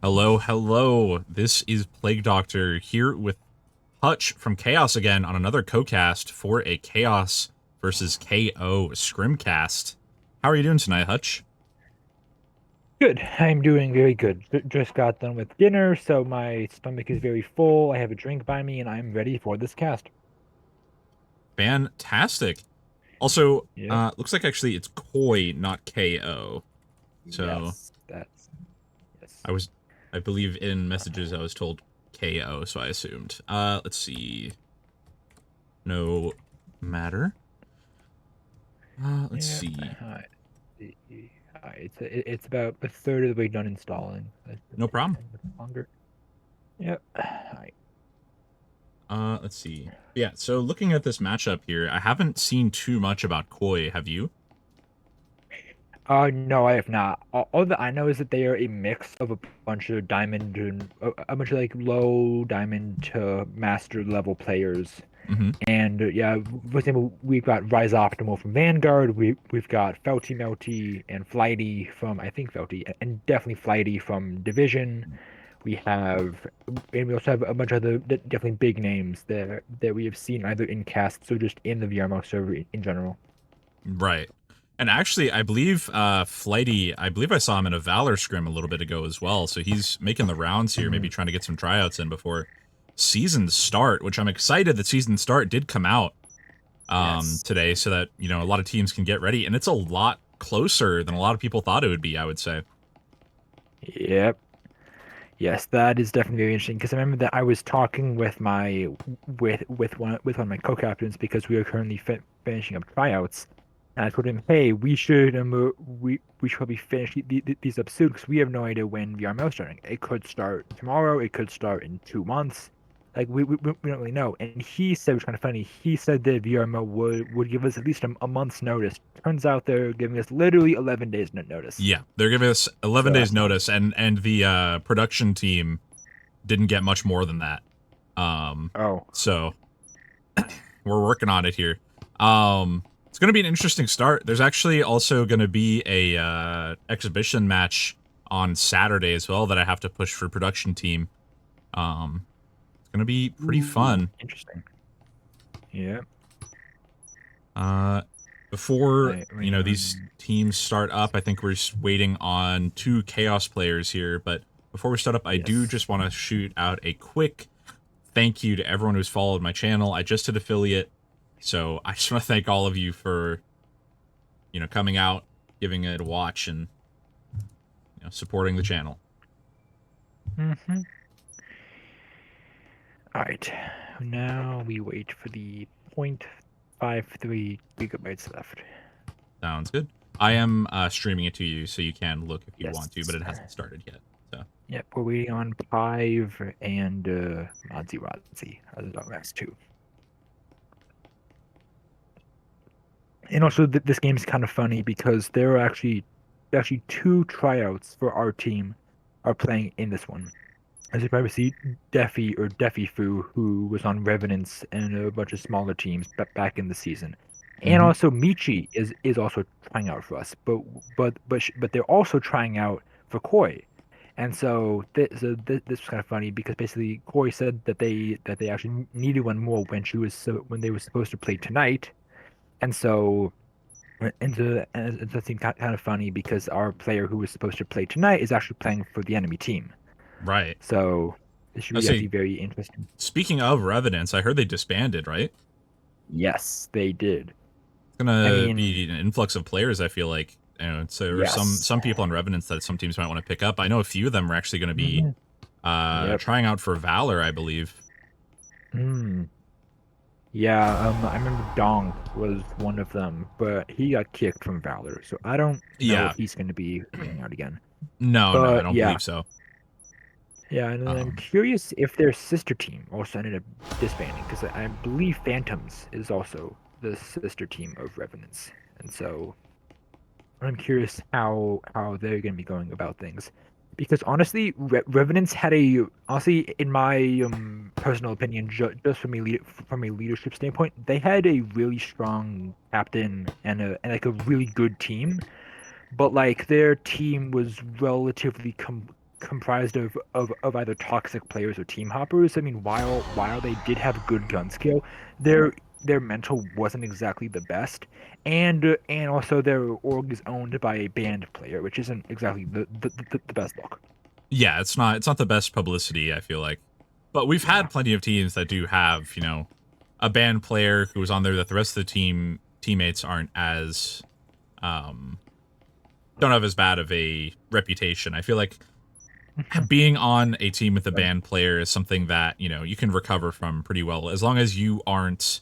Hello, hello. This is Plague Doctor here with Hutch from Chaos again on another co-cast for a Chaos versus KO Scrimcast. How are you doing tonight, Hutch? Good. I'm doing very good. Just got done with dinner, so my stomach is very full. I have a drink by me, and I'm ready for this cast. Fantastic. Also, Yep. looks like actually it's Koi, not KO. So Yes. That's yes. I was, I believe in messages I was told KO, so I assumed. Let's see. No matter. Let's Yep. see. Alright. It's about a third of the way done installing. That's No take problem. a bit longer. Yep. Alright. Let's see. Yeah, so looking at this matchup here, I haven't seen too much about Koi, have you? No, I have not. All that I know is that they are a mix of a bunch of diamond and a bunch of like low diamond to master level players. Mm-hmm. And yeah, for example, we've got Rise Optimal from Vanguard. We've got Felty Melty and Flighty from I think Felty and definitely Flighty from Division. We have and we also have a bunch of other definitely big names that we have seen either in casts or just in the VRMO server in general. Right. And actually, I believe Flighty, I believe I saw him in a Valor scrim a little bit ago as well. So he's making the rounds here, maybe Mhm. trying to get some tryouts in before season start, which I'm excited that season start did come out Yes. today so that, a lot of teams can get ready. And it's a lot closer than a lot of people thought it would be, I would say. Yep. Yes, that is definitely very interesting because I remember that I was talking with my with one of my co-captains because we are currently finishing up tryouts, and I told him, "Hey, we should probably finish these up soon because we have no idea when VRML is starting. It could start tomorrow. It could start in 2 months. Like we don't really know." And he said, it was kind of funny. He said that VRML would give us at least a month's notice. Turns out they're giving us literally 11 days notice. Yeah, they're giving us 11 So days notice, and the production team didn't get much more than that. Um, oh. so we're working on it here. It's going to be an interesting start. There's actually also going to be a exhibition match on Saturday as well that I have to push for production team. It's going to be pretty Ooh, fun. interesting. Yeah. Uh, before Right these on. teams start up, I think we're just waiting on two chaos players here. But before we start up, I do Yes. just want to shoot out a quick thank you to everyone who's followed my channel. I just did affiliate, so I just want to thank all of you for coming out, giving it a watch, and supporting the channel. Mm-hmm. All right. Now we wait for the 0.53 gigabytes left. Sounds good. I am streaming it to you, so you can look if you want to, but Yes. it hasn't started yet. So Yep, we're waiting on Pive and Modzy Rodzy as the rest too. And also, this game's kind of funny because there are actually two tryouts for our team are playing in this one. As you probably see, Defi or Defi Fu, who was on Revenants and a bunch of smaller teams back in the season, and hmm also Michi is also trying out for us, but they're also trying out for Koi, and this was kind of funny because basically Koi said that they actually needed one more when they were supposed to play tonight, and so. And it seemed kind of funny because our player who was supposed to play tonight is actually playing for the enemy team. right. So this should I be say, actually very interesting. speaking of Revenants, I heard they disbanded, right? Yes, they did. It's I gonna mean, be an influx of players. I feel like so there are some yes. some people on Revenants that some teams might want to pick up. I know a few of them are actually going to be Hmm. Yep. trying out for Valor, I believe. Mm. Yeah, I remember Dong was one of them, but he got kicked from Valor, so I don't know Yeah, if he's going to be trying out again. no, I But don't yeah, believe so. yeah, and then I'm Um, curious if their sister team also ended up disbanding, because I believe Phantoms is also the sister team of Revenants, and so I'm curious how they're going to be going about things, because honestly, Revenants had a honestly, in my personal opinion, just from a leadership standpoint, they had a really strong captain and like a really good team, but like their team was relatively comprised of either toxic players or team hoppers. I mean, while they did have good gun skill, their mental wasn't exactly the best, and also their org is owned by a banned player, which isn't exactly the best look. Yeah, it's not the best publicity, I feel like. But we've Yeah. had plenty of teams that do have, a banned player who was on there that the rest of the teammates aren't as don't have as bad of a reputation. I feel like being on a team with a banned player is something that, you can recover from pretty well as long as you aren't,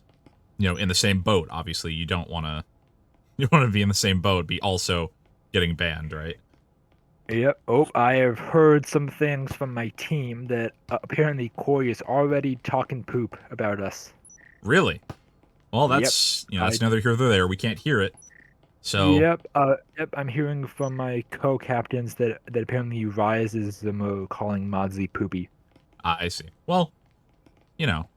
in the same boat. Obviously, you don't want to you want to be in the same boat, be also getting banned, right? Yep. Oh, I have heard some things from my team that apparently Corey is already talking poop about us. Really? Well, Yep. that's I neither here nor there. We can't hear it. So, Yep. Yep. I'm hearing from my co-captains that apparently Rise is calling Modzy poopy. I see. Well, you know,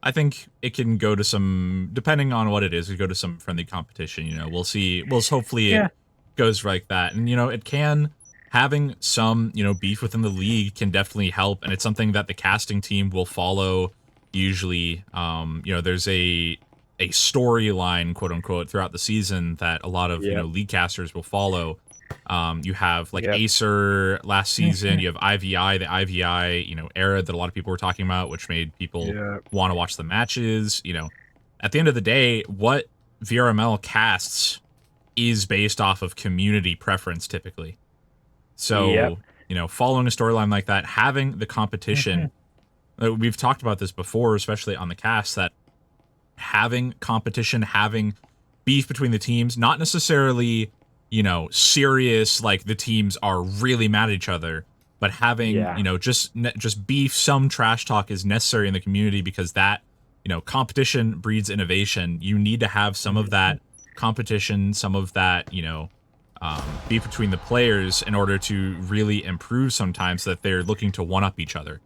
I think it can go to some, depending on what it is, it go to some friendly competition. We'll see. Well, hopefully it Yeah. goes like that. And, it can, having some, beef within the league can definitely help. And it's something that the casting team will follow usually. There's a storyline, quote unquote, throughout the season that a lot of, Yep. league casters will follow. You have like Yep. Acer last season. You have IVI, the IVI, era that a lot of people were talking about, which made people Yep. want to watch the matches. At the end of the day, what VRML casts is based off of community preference typically. Yep. So, following a storyline like that, having the competition, we've talked about this before, especially on the cast, that having competition, having beef between the teams, not necessarily, serious, like the teams are really mad at each other, but having, Yeah. just beef, some trash talk is necessary in the community because that, competition breeds innovation. You need to have some of that competition, some of that, beef between the players in order to really improve sometimes so that they're looking to one-up each other.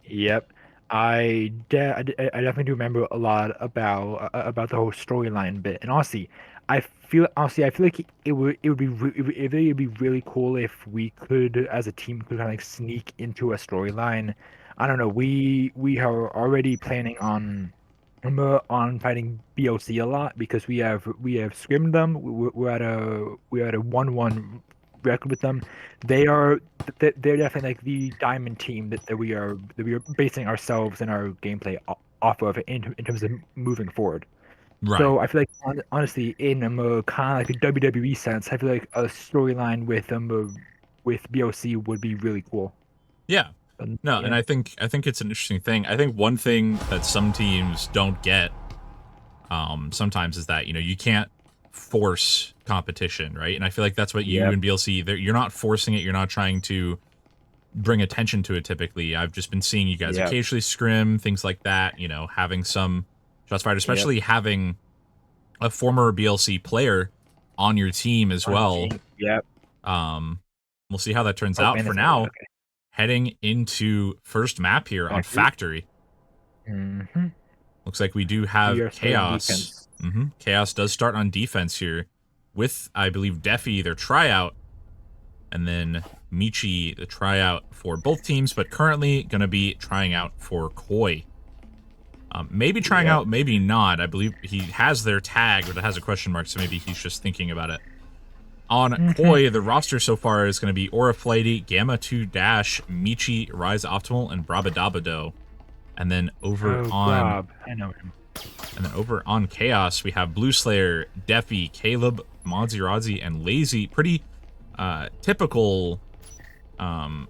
Yep. I definitely do remember a lot about the whole storyline bit. And honestly, I feel like it would be really cool if we could, as a team, could kind of like sneak into a storyline. I don't know. We are already planning on fighting BOC a lot because we have scrimmed them. We're at a 1-1 record with them. They're definitely like the diamond team that we are basing ourselves and our gameplay off of in terms of moving forward. Right. So I feel like honestly, in a kind of like a WWE sense, I feel like a storyline with BOC would be really cool. Yeah. No, and Yeah. I think it's an interesting thing. I think one thing that some teams don't get sometimes is that, you can't force competition, right? And I feel like that's what you Yep. and BLC, you're not forcing it, you're not trying to bring attention to it typically. I've just been seeing you guys Yep. occasionally scrim, things like that, having some shots fired, Yep. especially having a former BLC player on your team as On well. team. Yep. Um, we'll see how that turns Oh, out. and For it's now, okay. heading into first map here on Factory. Factory. Mm-hmm. Looks like we do We have are starting Chaos. defense. Chaos does start on defense here with, I believe, Defi, their tryout, and then Michi, the tryout for both teams, but currently going to be trying out for Koi. Maybe trying Yep. out, maybe not. I believe he has their tag, but it has a question mark, so maybe he's just thinking about it. On Koi, the roster so far is going to be Aura Flighty, Gamma 2 Dash, Michi, Rise Optimal, and Brabadabado. And then Oh, Bob. I know him. over on Chaos, we have Blue Slayer, Defi, Caleb, Modzirazzi, and Lazy. Pretty typical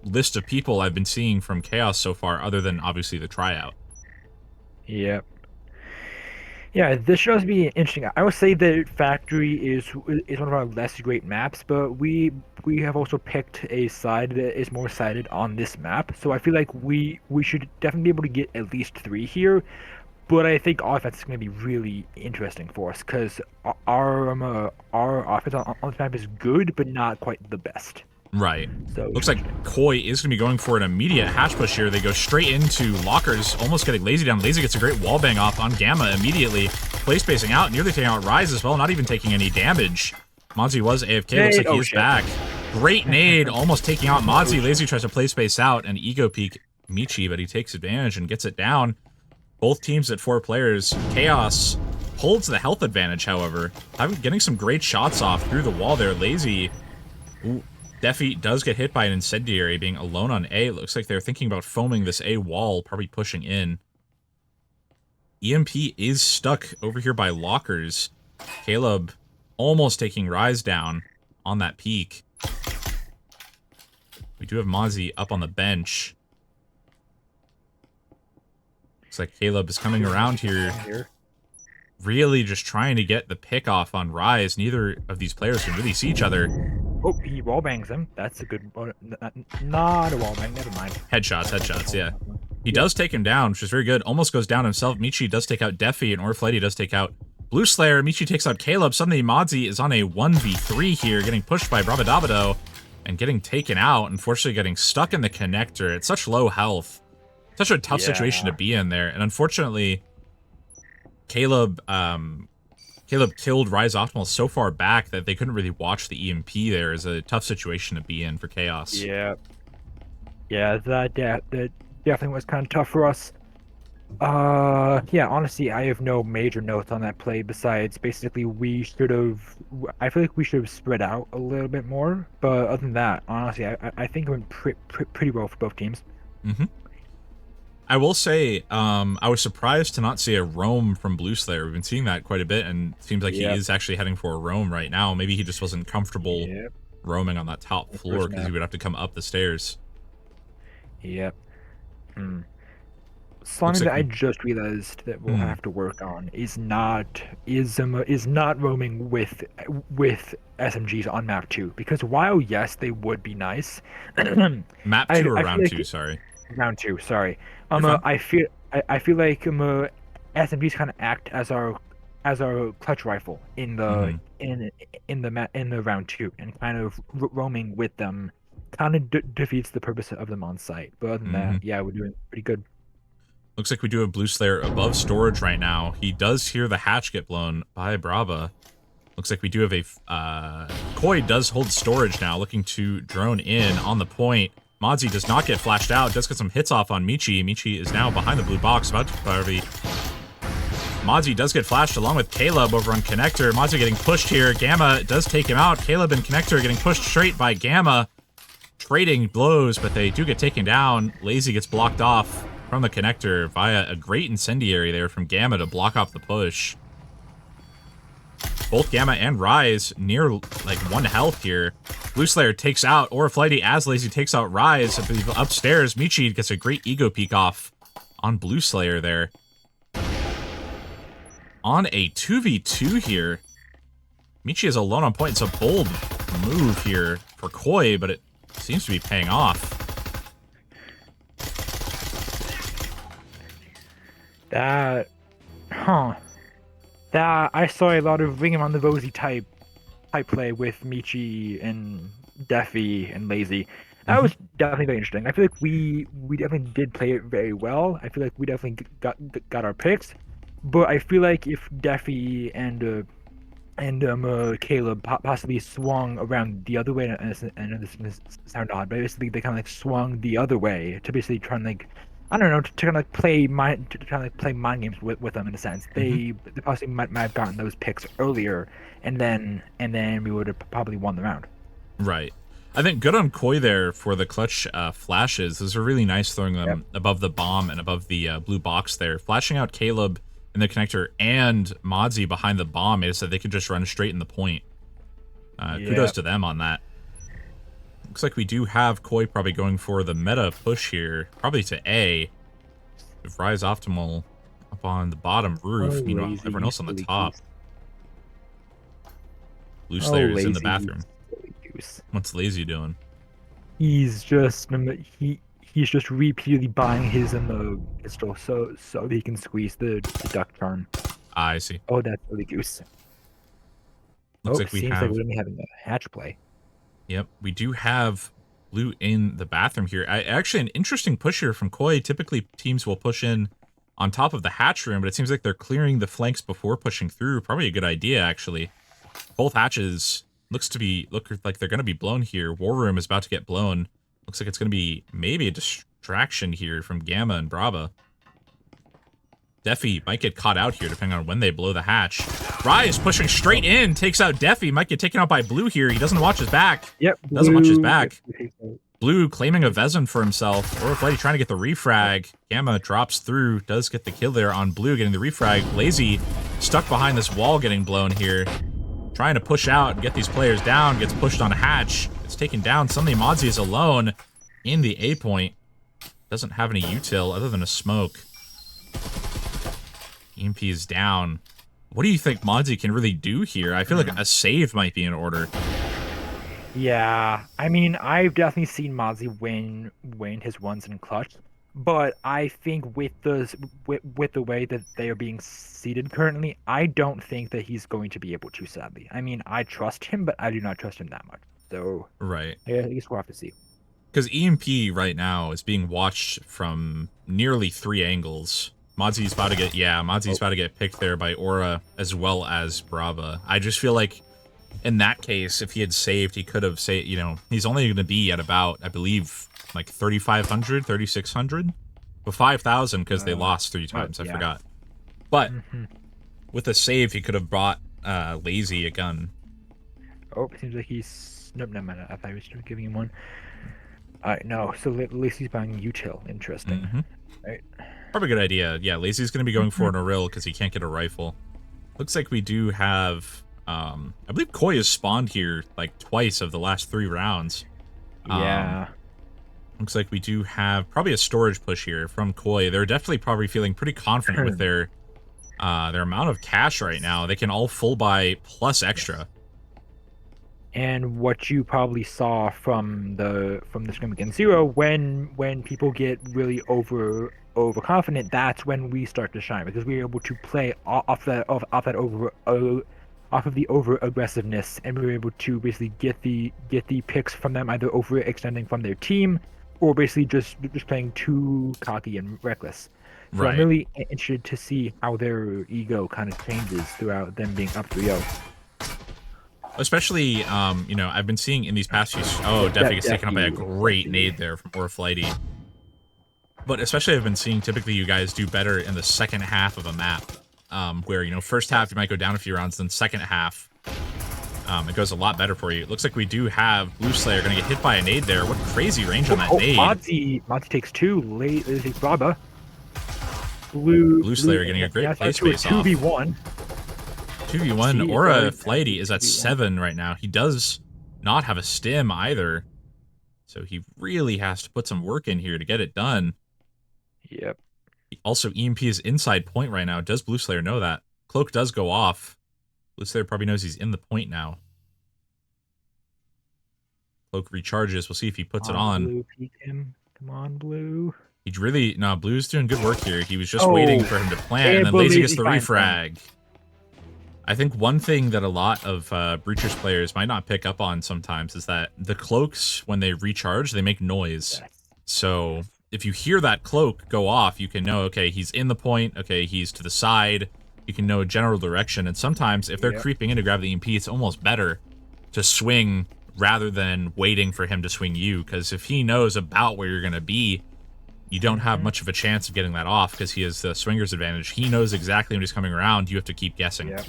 list of people I've been seeing from Chaos so far, other than obviously the tryout. Yep. Yeah, this should also be interesting. I would say that Factory is one of our less great maps, but we have also picked a side that is more sided on this map. So I feel like we should definitely be able to get at least 3 here. But I think offense is going to be really interesting for us because our offense on this map is good, but not quite the best. Right. So Looks like Koi is going to be going for an immediate hatch push here. They go straight into Lockers, almost getting Lazy down. Lazy gets a great wall bang off on Gamma immediately. Play spacing out, nearly taking out Rise as well, not even taking any damage. Monty was AFK, looks like he is back. Great nade, almost taking out Mozzie. Lazy tries to play space out and ego peek Michi, but he takes advantage and gets it down. Both teams at 4 players. Khaos holds the health advantage, however. Getting some great shots off through the wall there. Lazy. Ooh, Defi does get hit by an incendiary, being alone on A. It looks like they're thinking about foaming this A wall, probably pushing in. EMP is stuck over here by lockers. Caleb almost taking Rise down on that peak. We do have Mozzie up on the bench. Looks like Caleb is coming around here. Really just trying to get the pick off on Rise. Neither of these players can really see each other. Oh, he wallbangs him. That's a good... Not a wallbang, never mind. Headshots, yeah. He does take him down, which is very good. Almost goes down himself. Michi does take out Defi, and Orflady does take out Blue Slayer. Michi takes out Caleb. Suddenly, Mozzie is on a 1v3 here, getting pushed by Bravadabado and getting taken out. Unfortunately, getting stuck in the connector. It's such low health. Such a tough situation to be in there. And unfortunately, Caleb killed Rise Optimal so far back that they couldn't really watch the EMP there. Is a tough situation to be in for Khaos. Yeah, that definitely was kind of tough for us. Yeah, honestly, I have no major notes on that play besides basically I feel like we should have spread out a little bit more, but other than that, honestly, I think it went pretty well for both teams. Mm-hmm. I will say, I was surprised to not see a roam from Blue Slayer. We've been seeing that quite a bit, and it seems like he is actually heading for a roam right now. Maybe he just wasn't comfortable roaming on that top floor because he would have to come up the stairs. Yep. Something that I just realized that we'll have to work on is not roaming with SMGs on map 2, because while yes they would be nice, map 2 or round 2, sorry. Round 2, sorry. I feel like SMGs kind of act as our clutch rifle in the in the round 2, and kind of roaming with them kind of defeats the purpose of them on site. But other than that, yeah, we're doing pretty good. Looks like we do have Blue Slayer above storage right now. He does hear the hatch get blown by Brava. Looks like we do have a... Koi does hold storage now, looking to drone in on the point. Mozzie does not get flashed out, does get some hits off on Michi. Michi is now behind the blue box, about to Barbie. Mozzie does get flashed along with Caleb over on Connector. Mozzie getting pushed here. Gamma does take him out. Caleb and Connector getting pushed straight by Gamma. Trading blows, but they do get taken down. Lazy gets blocked off from the Connector via a great incendiary there from Gamma to block off the push. Both Gamma and Rise near like 1 health here. Blue Slayer takes out Orflady as Lazy takes out Rise. I believe upstairs, Michi gets a great ego peek off on Blue Slayer there. On a 2v2 here, Michi is alone on point. It's a bold move here for Koi, but it seems to be paying off. That I saw a lot of ring him on the rosy type play with Michi and Defi and Lazy. That was definitely very interesting. I feel like we definitely did play it very well. I feel like we definitely got our picks, but I feel like if Defi and Caleb possibly swung around the other way, and I know this is gonna sound odd, but basically they kind of like swung the other way to basically try and like, I don't know, to kind of like play mind games with them in a sense. They possibly might have gotten those picks earlier, and then we would have probably won the round. Right. I think good on Koi there for the clutch flashes. Those are really nice, throwing them above the bomb and above the blue box there. Flashing out Caleb in the Connector and Mozzie behind the bomb is that they could just run straight in the point. Kudos to them on that. Looks like we do have Koi probably going for the meta push here, probably to A. With Rise Optimal up on the bottom roof, meanwhile everyone else on the top. Blue Slayer is in the bathroom. What's Lazy doing? He's just repeatedly buying his pistol so that he can squeeze the duck charm. I see. Oh, that's really goose. Looks like we seems have... like we're gonna be having a hatch play. Yep, we do have Blue in the bathroom here. Actually, an interesting push here from Koi. Typically, teams will push in on top of the hatch room, but it seems like they're clearing the flanks before pushing through. Probably a good idea, actually. Both hatches look like they're gonna be blown here. War Room is about to get blown. Looks like it's gonna be maybe a distraction here from Gamma and Brava. Defi might get caught out here depending on when they blow the hatch. Rise pushing straight in, takes out Defi, might get taken out by Blue here. He doesn't watch his back. Yep. Doesn't watch his back. Blue claiming a Vezin for himself. Or Flighty trying to get the refrag. Gamma drops through, does get the kill there on Blue, getting the refrag. Lazy stuck behind this wall getting blown here. Trying to push out and get these players down, gets pushed on a hatch. It's taken down. Suddenly Modzy is alone in the A point. Doesn't have any util other than a smoke. EMP is down. What do you think Modzy can really do here? I feel like a save might be in order. Yeah, I mean, I've definitely seen Modzy win his ones in clutch, but I think with the way that they are being seeded currently, I don't think that he's going to be able to. Sadly, I mean, I trust him, but I do not trust him that much. So right, I guess we'll have to see. Because EMP right now is being watched from nearly 3 angles. Modzy's about to get, Modzy's about to get picked there by Aura as well as Brava. I just feel like in that case, if he had saved, he could have saved, you know, he's only going to be at about, I believe, like 3,500, 3,600? But 5,000 because they lost 3 times, I forgot. But with a save, he could have bought Lazy a gun. Oh, it seems like he's, nope, never mind, I thought he was just giving him one. No, so at least he's buying util, interesting. Right. Probably a good idea. Yeah, Lazy's going to be going for an Orill because he can't get a rifle. Looks like we do have, I believe Koi has spawned here like twice of the last 3 rounds. Yeah. Looks like we do have probably a storage push here from Koi. They're definitely probably feeling pretty confident with their amount of cash right now. They can all full buy plus extra. And what you probably saw from the scrim against Zero, when people get really overconfident, that's when we start to shine, because we're able to play off of the over aggressiveness, and we were able to basically get the picks from them, either overextending from their team or basically just playing too cocky and reckless. So I'm really interested to see how their ego kind of changes throughout them being up 3-0. Especially, you know, I've been seeing in these past few... Oh, Defi gets taken up by a great nade there from Aura Flighty. But especially I've been seeing typically you guys do better in the second half of a map. Where, you know, first half you might go down a few rounds, then second half it goes a lot better for you. It looks like we do have Blue Slayer going to get hit by a nade there. What crazy range on that nade. Modzy takes 2, late takes Brava. Blue Slayer getting a great play space off. 2v1. 2v1, Aura Flighty is at 7 right now. He does not have a stim either. So he really has to put some work in here to get it done. Yep. Also, EMP is inside point right now. Does Blue Slayer know that? Cloak does go off. Blue Slayer probably knows he's in the point now. Cloak recharges. We'll see if he puts it on. Blue, peek him. Come on, Blue. He really... No, Blue's doing good work here. He was just waiting for him to plant, and then Lazy gets the refrag. I think one thing that a lot of Breachers players might not pick up on sometimes is that the cloaks, when they recharge, they make noise. Yes. So if you hear that cloak go off, you can know, okay, he's in the point, okay, he's to the side. You can know general direction, and sometimes if they're creeping in to grab the EMP, it's almost better to swing rather than waiting for him to swing you, because if he knows about where you're going to be, you don't have much of a chance of getting that off because he has the swinger's advantage. He knows exactly when he's coming around. You have to keep guessing. Yep.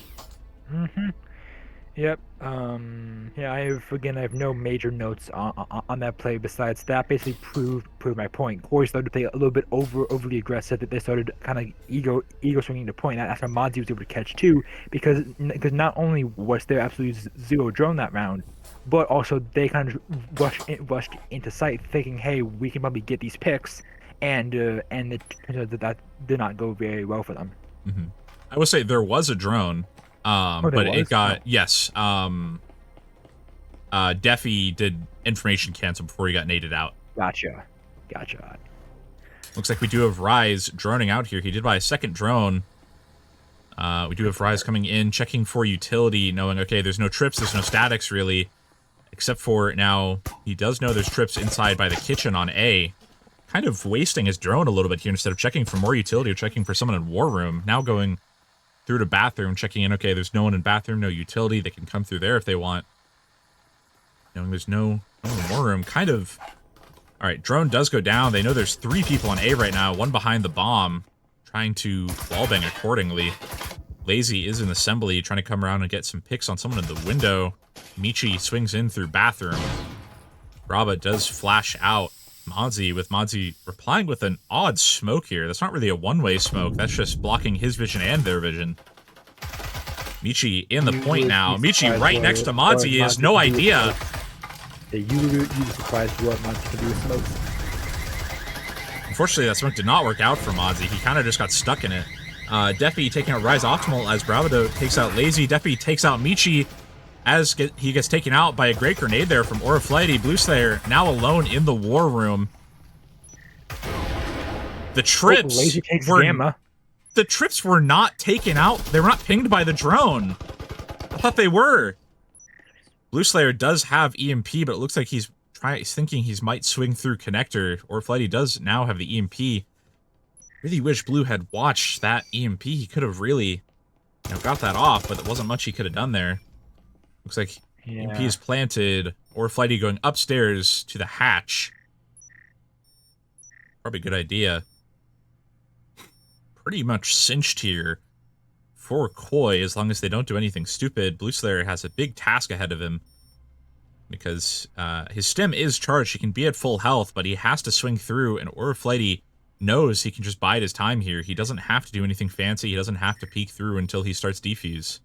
Yep. Yeah, I have no major notes on that play besides that. Basically proved my point. Corey started to play a little bit overly aggressive. That they started kind of ego swinging the point. That's how Modzy was able to catch too, because not only was there absolutely 0 drone that round, but also they kind of rushed into sight, thinking, hey, we can probably get these picks, and that did not go very well for them. I will say there was a drone. But it got, yes, Defi did information cancel before he got naded out. Gotcha. Looks like we do have Rise droning out here. He did buy a second drone. We do have Rise coming in, checking for utility, knowing, okay, there's no trips, there's no statics really, except for now he does know there's trips inside by the kitchen on A. Kind of wasting his drone a little bit here instead of checking for more utility or checking for someone in War Room. Now going through to bathroom, checking in, okay, there's no one in bathroom, no utility, they can come through there if they want. Knowing there's no more room. Kind of... Alright, drone does go down. They know there's 3 people on A right now. One behind the bomb. Trying to wallbang accordingly. Lazy is in assembly, trying to come around and get some picks on someone in the window. Michi swings in through bathroom. Braba does flash out. Modzy, with Modzy replying with an odd smoke here. That's not really a one-way smoke. That's just blocking his vision and their vision. Michi in the point now. Michi right next to Modzy is no idea. Yeah, you were surprised what Modzy can do with smokes. Unfortunately, that smoke did not work out for Modzy. He kind of just got stuck in it. Defi taking out Rise Optimal as Bravado takes out Lazy. Defi takes out Michi as he gets taken out by a great grenade there from Aura Flighty. Blue Slayer now alone in the war room. The trips Lazy takes were Gamma. The trips were not taken out. They were not pinged by the drone. I thought they were. Blue Slayer does have EMP, but it looks like he's thinking he might swing through connector. Aura Flighty does now have the EMP. Really wish Blue had watched that EMP. He could have really, got that off, but there wasn't much he could have done there. Looks like EMP is planted. Or Flighty going upstairs to the hatch. Probably a good idea. Pretty much cinched here for Koi, as long as they don't do anything stupid. Blue Slayer has a big task ahead of him. Because his stim is charged. He can be at full health, but he has to swing through, and Aura Flighty knows he can just bide his time here. He doesn't have to do anything fancy. He doesn't have to peek through until he starts defuse.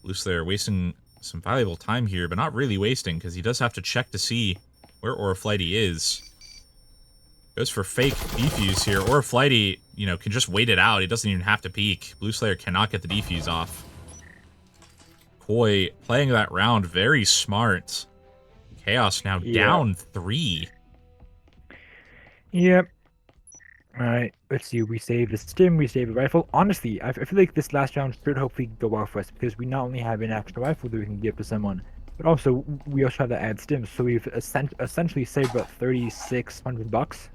Blue Slayer wasting some valuable time here, but not really wasting, because he does have to check to see where Aura Flighty is. Goes for fake defuse here. Aura Flighty, can just wait it out. He doesn't even have to peek. Blue Slayer cannot get the defuse off. Koi playing that round very smart. Khaos now down 3. Yep. Alright, let's see. We save the stim, we save the rifle. Honestly, I feel like this last round should hopefully go well for us, because we not only have an extra rifle that we can give to someone, but also we also have to add stims. So we've essentially saved about $3,600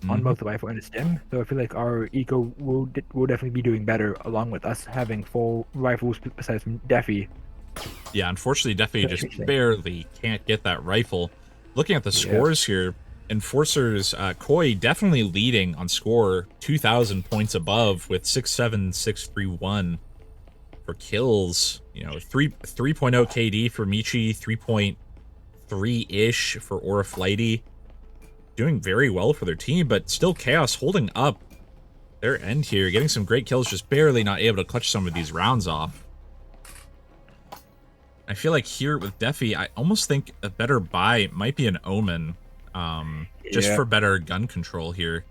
on both the rifle and the stim. So I feel like our eco will definitely be doing better, along with us having full rifles besides from Defi. Yeah, unfortunately, Defi just barely can't get that rifle. Looking at the scores here, Enforcers, Koi definitely leading on score, 2,000 points above with 67631 for kills. 3.0 KD for Michi, 3.3-ish for Aura Flighty. Doing very well for their team, but still Khaos holding up their end here, getting some great kills, just barely not able to clutch some of these rounds off. I feel like here with Defi, I almost think a better buy might be an Omen. Just for better gun control here,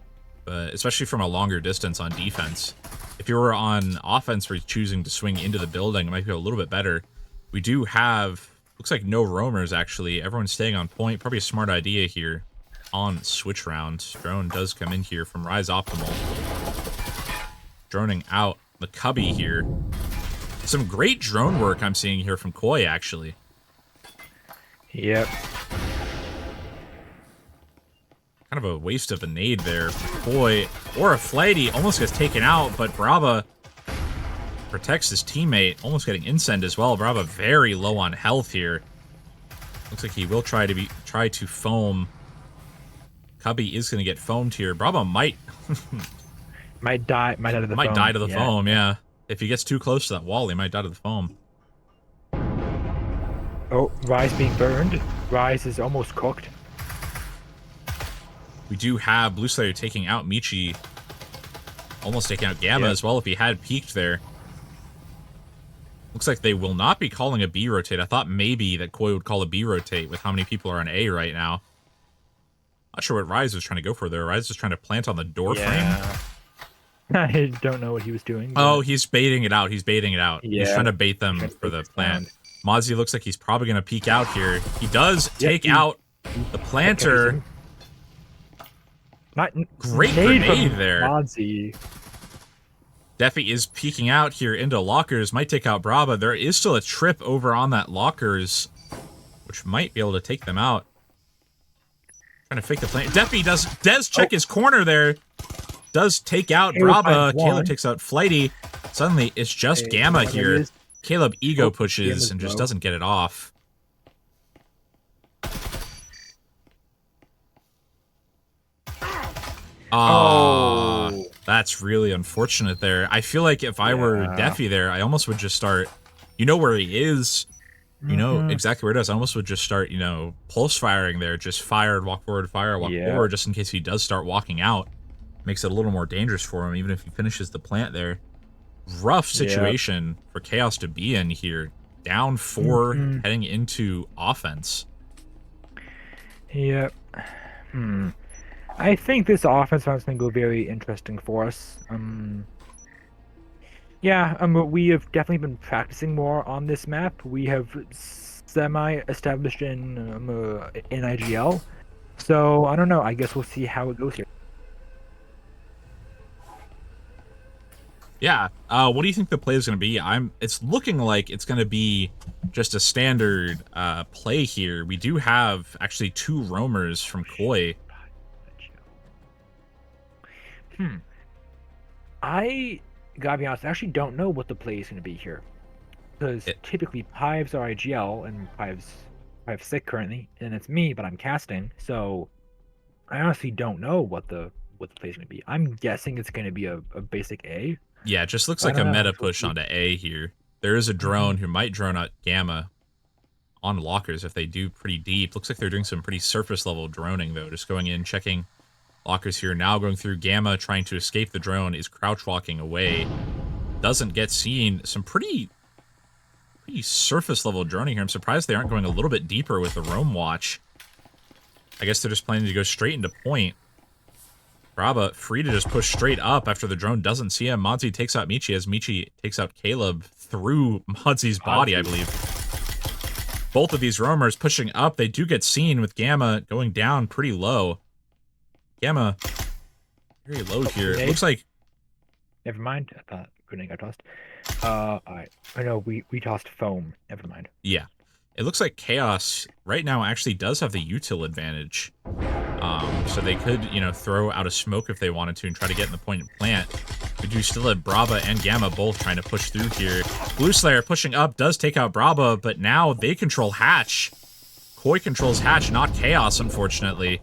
but especially from a longer distance on defense. If you were on offense where you're choosing to swing into the building, it might be a little bit better. We do have, looks like no roamers actually. Everyone's staying on point. Probably a smart idea here on switch round. Drone does come in here from Rise Optimal. Droning out the cubby here. Some great drone work I'm seeing here from Koi actually. Yep. Kind of a waste of a nade there. Boy, Aura Flighty almost gets taken out, but Brava protects his teammate, almost getting incend as well. Brava very low on health here. Looks like he will try to foam. Cubby is going to get foamed here. Brava might die to the foam. Die to the foam, yeah. If he gets too close to that wall, he might die to the foam. Oh, Rise being burned. Rise is almost cooked. We do have Blue Slayer taking out Michi. Almost taking out Gamma as well if he had peeked there. Looks like they will not be calling a B rotate. I thought maybe that Koi would call a B rotate with how many people are on A right now. Not sure what Rise was trying to go for there. Rise was trying to plant on the door frame. I don't know what he was doing. Oh, he's baiting it out. He's baiting it out. Yeah. He's trying to bait them for the plant. Mozzie looks like he's probably going to peek out here. He does take out the planter. Great grenade there. Mozzie. Defi is peeking out here into lockers. Might take out Brava. There is still a trip over on that lockers, which might be able to take them out. Trying to fake the plant. Defi does check his corner there. Does take out Brava. Caleb takes out Flighty. Suddenly, it's just Gamma here. Caleb ego pushes and just doesn't get it off. Ah, Oh, that's really unfortunate there. I feel like if I were yeah. Deafy there, I almost would just start, you know where he is, you know Mm-hmm. exactly where it is. I almost would just start, pulse firing there, just fire, walk walk Yeah. forward, just in case he does start walking out. Makes it a little more dangerous for him, even if he finishes the plant there. Rough Yeah. situation for Chaos to be in here. Down 4, Mm-hmm. heading into offense. Yeah. Hmm. I think this offense is going to go very interesting for us. Yeah, we have definitely been practicing more on this map. We have semi-established in IGL. So I don't know. I guess we'll see how it goes here. Yeah. What do you think the play is going to be? It's looking like it's going to be just a standard play here. We do have actually 2 roamers from Koi. Hmm. I gotta be honest. I actually don't know what the play is going to be here because It, typically Pives are IGL and Pives sick currently, and it's me, but I'm casting. So I honestly don't know what the play is going to be. I'm guessing it's going to be a basic A. yeah, it just looks I like don't a know. meta push onto A here. There is a Mm-hmm. drone who might drone out Gamma on lockers if they do pretty deep. Looks like they're doing some pretty surface level droning though. Just going in, checking lockers here. Now going through Gamma, trying to escape the drone, is crouch walking away. Doesn't get seen. Some pretty surface level droning here. I'm surprised they aren't going a little bit deeper with the roam watch. I guess they're just planning to go straight into point. Braba free to just push straight up after the drone doesn't see him. Modzi takes out Michi as Michi takes out Caleb through Modzi's body, I believe. Both of these roamers pushing up. They do get seen with Gamma going down pretty low. Gamma very low here. It Grenade? looks like, Never mind. I thought grenade got tossed. Alright. I know we tossed foam. Never mind. yeah. It looks like Chaos right now actually does have the util advantage. So they could, throw out a smoke if they wanted to and try to get in the point and plant. We do still have Braba and Gamma both trying to push through here. Blue Slayer pushing up does take out Braba, but now they control Hatch. Koi controls Hatch, not Chaos, unfortunately.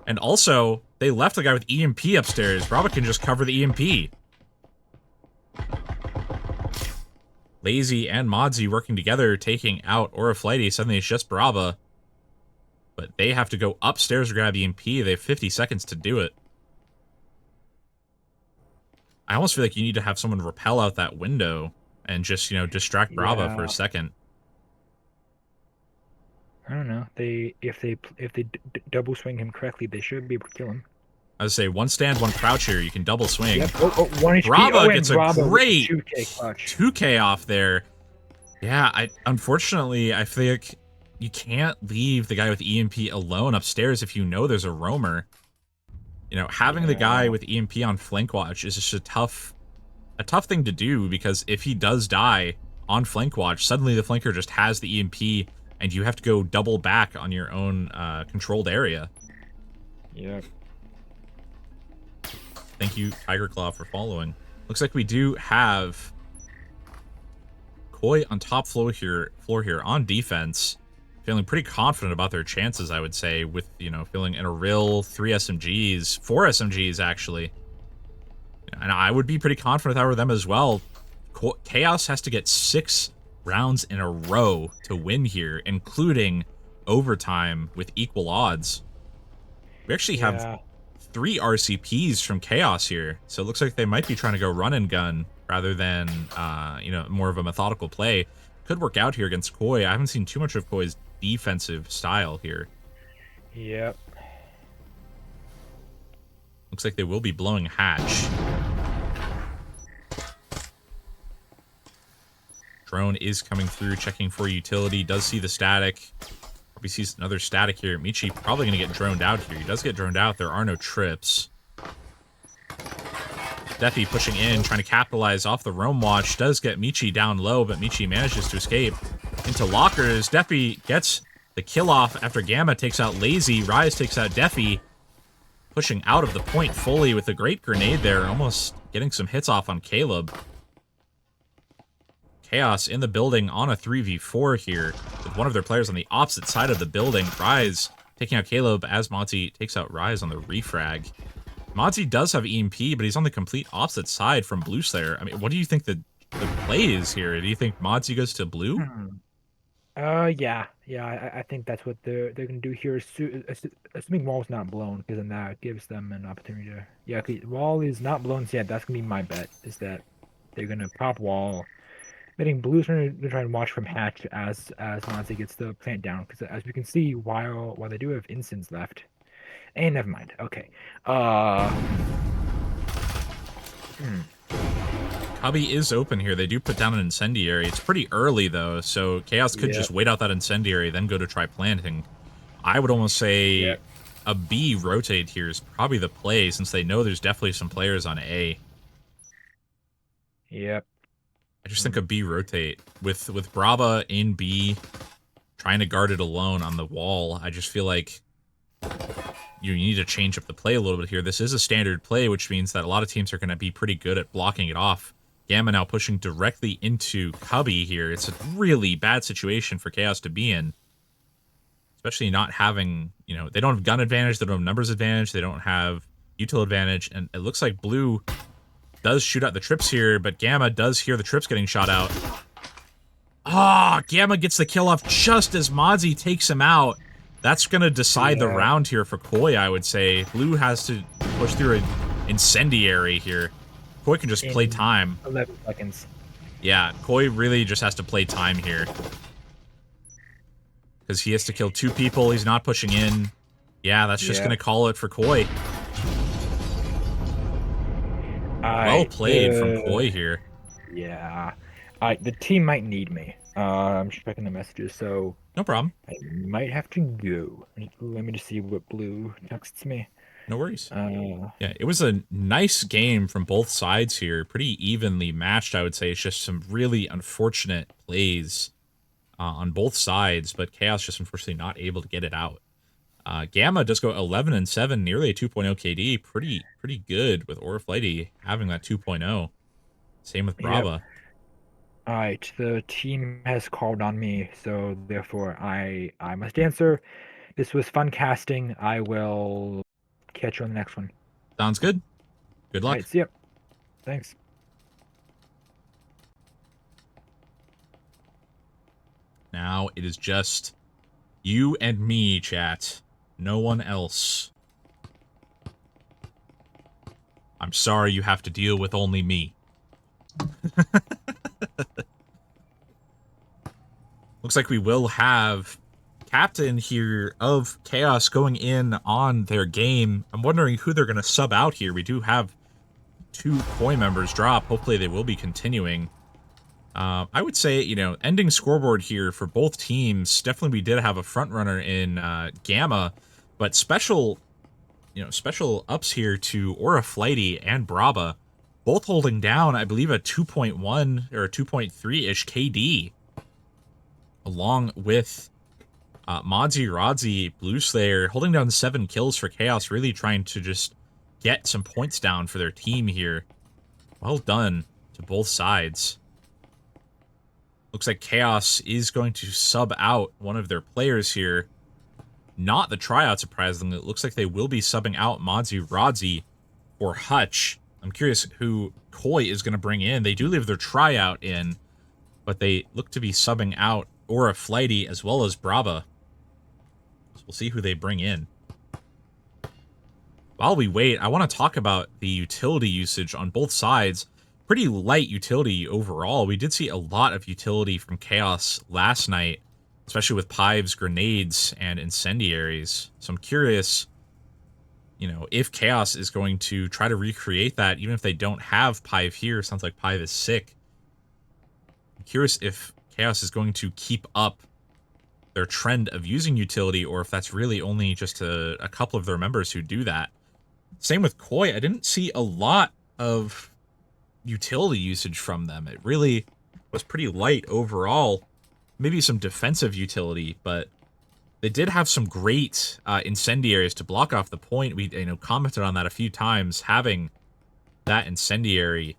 And also, they left the guy with EMP upstairs. Braba can just cover the EMP. Lazy and Modzi working together, taking out Aura Flighty. Suddenly it's just Braba. But they have to go upstairs to grab EMP. They have 50 seconds to do it. I almost feel like you need to have someone repel out that window and just, distract Brava for a Yeah. second. I don't know. If they double swing him correctly, they should be able to kill him. I would say one stand, one crouch here. You can double swing. Yep. Oh, 1 HP. Brava Oh, and gets a Bravo with the great 2K clutch. 2K off there. Yeah, unfortunately, I feel like you can't leave the guy with EMP alone upstairs if you know there's a roamer. Having the guy Yeah. with EMP on flank watch is just a tough thing to do, because if he does die on flank watch, suddenly the flanker just has the EMP and you have to go double back on your own controlled area. Yep. Thank you, Tiger Claw, for following. Looks like we do have Koi on top floor here on defense. Feeling pretty confident about their chances, I would say, with, feeling in a real 3 SMGs, 4 SMGs, actually. And I would be pretty confident if I were them as well. Chaos has to get 6 rounds in a row to win here, including overtime with equal odds. We actually have Yeah. 3 RCPs from Chaos here, so it looks like they might be trying to go run and gun rather than, more of a methodical play. Could work out here against Koi. I haven't seen too much of Koi's defensive style here. Yep. Looks like they will be blowing Hatch. Drone is coming through, checking for utility. Does see the static. Probably sees another static here. Michi probably going to get droned out here. He does get droned out. There are no trips. Defi pushing in, trying to capitalize off the roam watch. Does get Michi down low, but Michi manages to escape into lockers. Defi gets the kill off after Gamma takes out Lazy. Rise takes out Defi. Pushing out of the point fully with a great grenade there. Almost getting some hits off on Caleb. Chaos in the building on a 3v4 here, with one of their players on the opposite side of the building. Rise taking out Caleb as Monty takes out Rise on the refrag. Modsy does have EMP, but he's on the complete opposite side from Blue Slayer. I mean, what do you think the play is here? Do you think Modsy goes to blue? Hmm. Yeah. I think that's what they're gonna do here. Assuming wall's not blown, because then that gives them an opportunity to. Yeah, 'cause wall is not blown yet. That's gonna be my bet. Is that they're gonna pop wall. I think blue's gonna try and watch from hatch as Monty gets the plant down. Because as we can see, while they do have instants left, and never mind. Okay. Uh. Hmm. Cubby is open here. They do put down an incendiary. It's pretty early, though, so Chaos could Yeah. just wait out that incendiary, then go to try planting. I would almost say Yeah. a B rotate here is probably the play, since they know there's definitely some players on A. Yep. I just think a B rotate. With Brava in B, trying to guard it alone on the wall, I just feel like you need to change up the play a little bit here. This is a standard play, which means that a lot of teams are going to be pretty good at blocking it off. Gamma now pushing directly into Cubby here. It's a really bad situation for Chaos to be in. Especially not having, they don't have gun advantage, they don't have numbers advantage, they don't have util advantage, and it looks like Blue does shoot out the trips here, but Gamma does hear the trips getting shot out. Gamma gets the kill off just as Modsy takes him out. That's going to decide the round here for Koi, I would say. Blue has to push through an incendiary here. Koi can just play time. 11 seconds. Yeah, Koi really just has to play time here. Because he has to kill 2 people, he's not pushing in. Yeah, that's just going to call it for Koi. Well played from Koi here. Yeah. The team might need me. I'm checking the messages, so no problem. I might have to go. Let me just see what Blue texts me. No worries. Yeah, it was a nice game from both sides here. Pretty evenly matched, I would say. It's just some really unfortunate plays on both sides, but Chaos just unfortunately not able to get it out. Gamma does go 11-7, nearly a 2.0 KD. Pretty good with Aura Flighty having that 2.0. Same with Brava. Yep. Alright, the team has called on me, so therefore I must answer. This was fun casting. I will catch you on the next one. Sounds good. Good luck. Alright, see ya. Thanks. Now it is just you and me, chat. No one else. I'm sorry you have to deal with only me. Looks like we will have captain here of Chaos going in on their game. I'm wondering who they're going to sub out here. We do have 2 Koi members drop. Hopefully they will be continuing. I would say, ending scoreboard here for both teams. Definitely we did have a front runner in Gamma, but special ups here to Aura Flighty and Brava, both holding down, I believe, a 2.1 or a 2.3-ish KD, along with Modsy, Rodzy, Blue Slayer, holding down 7 kills for Chaos, really trying to just get some points down for their team here. Well done to both sides. Looks like Chaos is going to sub out one of their players here. Not the tryout, surprisingly. It looks like they will be subbing out Modsy, Rodzy, or Hutch. I'm curious who Koi is going to bring in. They do leave their tryout in, but they look to be subbing out Aura Flighty as well as Brava. So we'll see who they bring in. While we wait, I want to talk about the utility usage on both sides. Pretty light utility overall. We did see a lot of utility from Chaos last night, especially with Pive's grenades and incendiaries. So I'm curious, if Chaos is going to try to recreate that, even if they don't have Pive here. Sounds like Pive is sick. I'm curious if Chaos is going to keep up their trend of using utility, or if that's really only just a couple of their members who do that. Same with Koi. I didn't see a lot of utility usage from them. It really was pretty light overall. Maybe some defensive utility, but they did have some great incendiaries to block off the point. We commented on that a few times, having that incendiary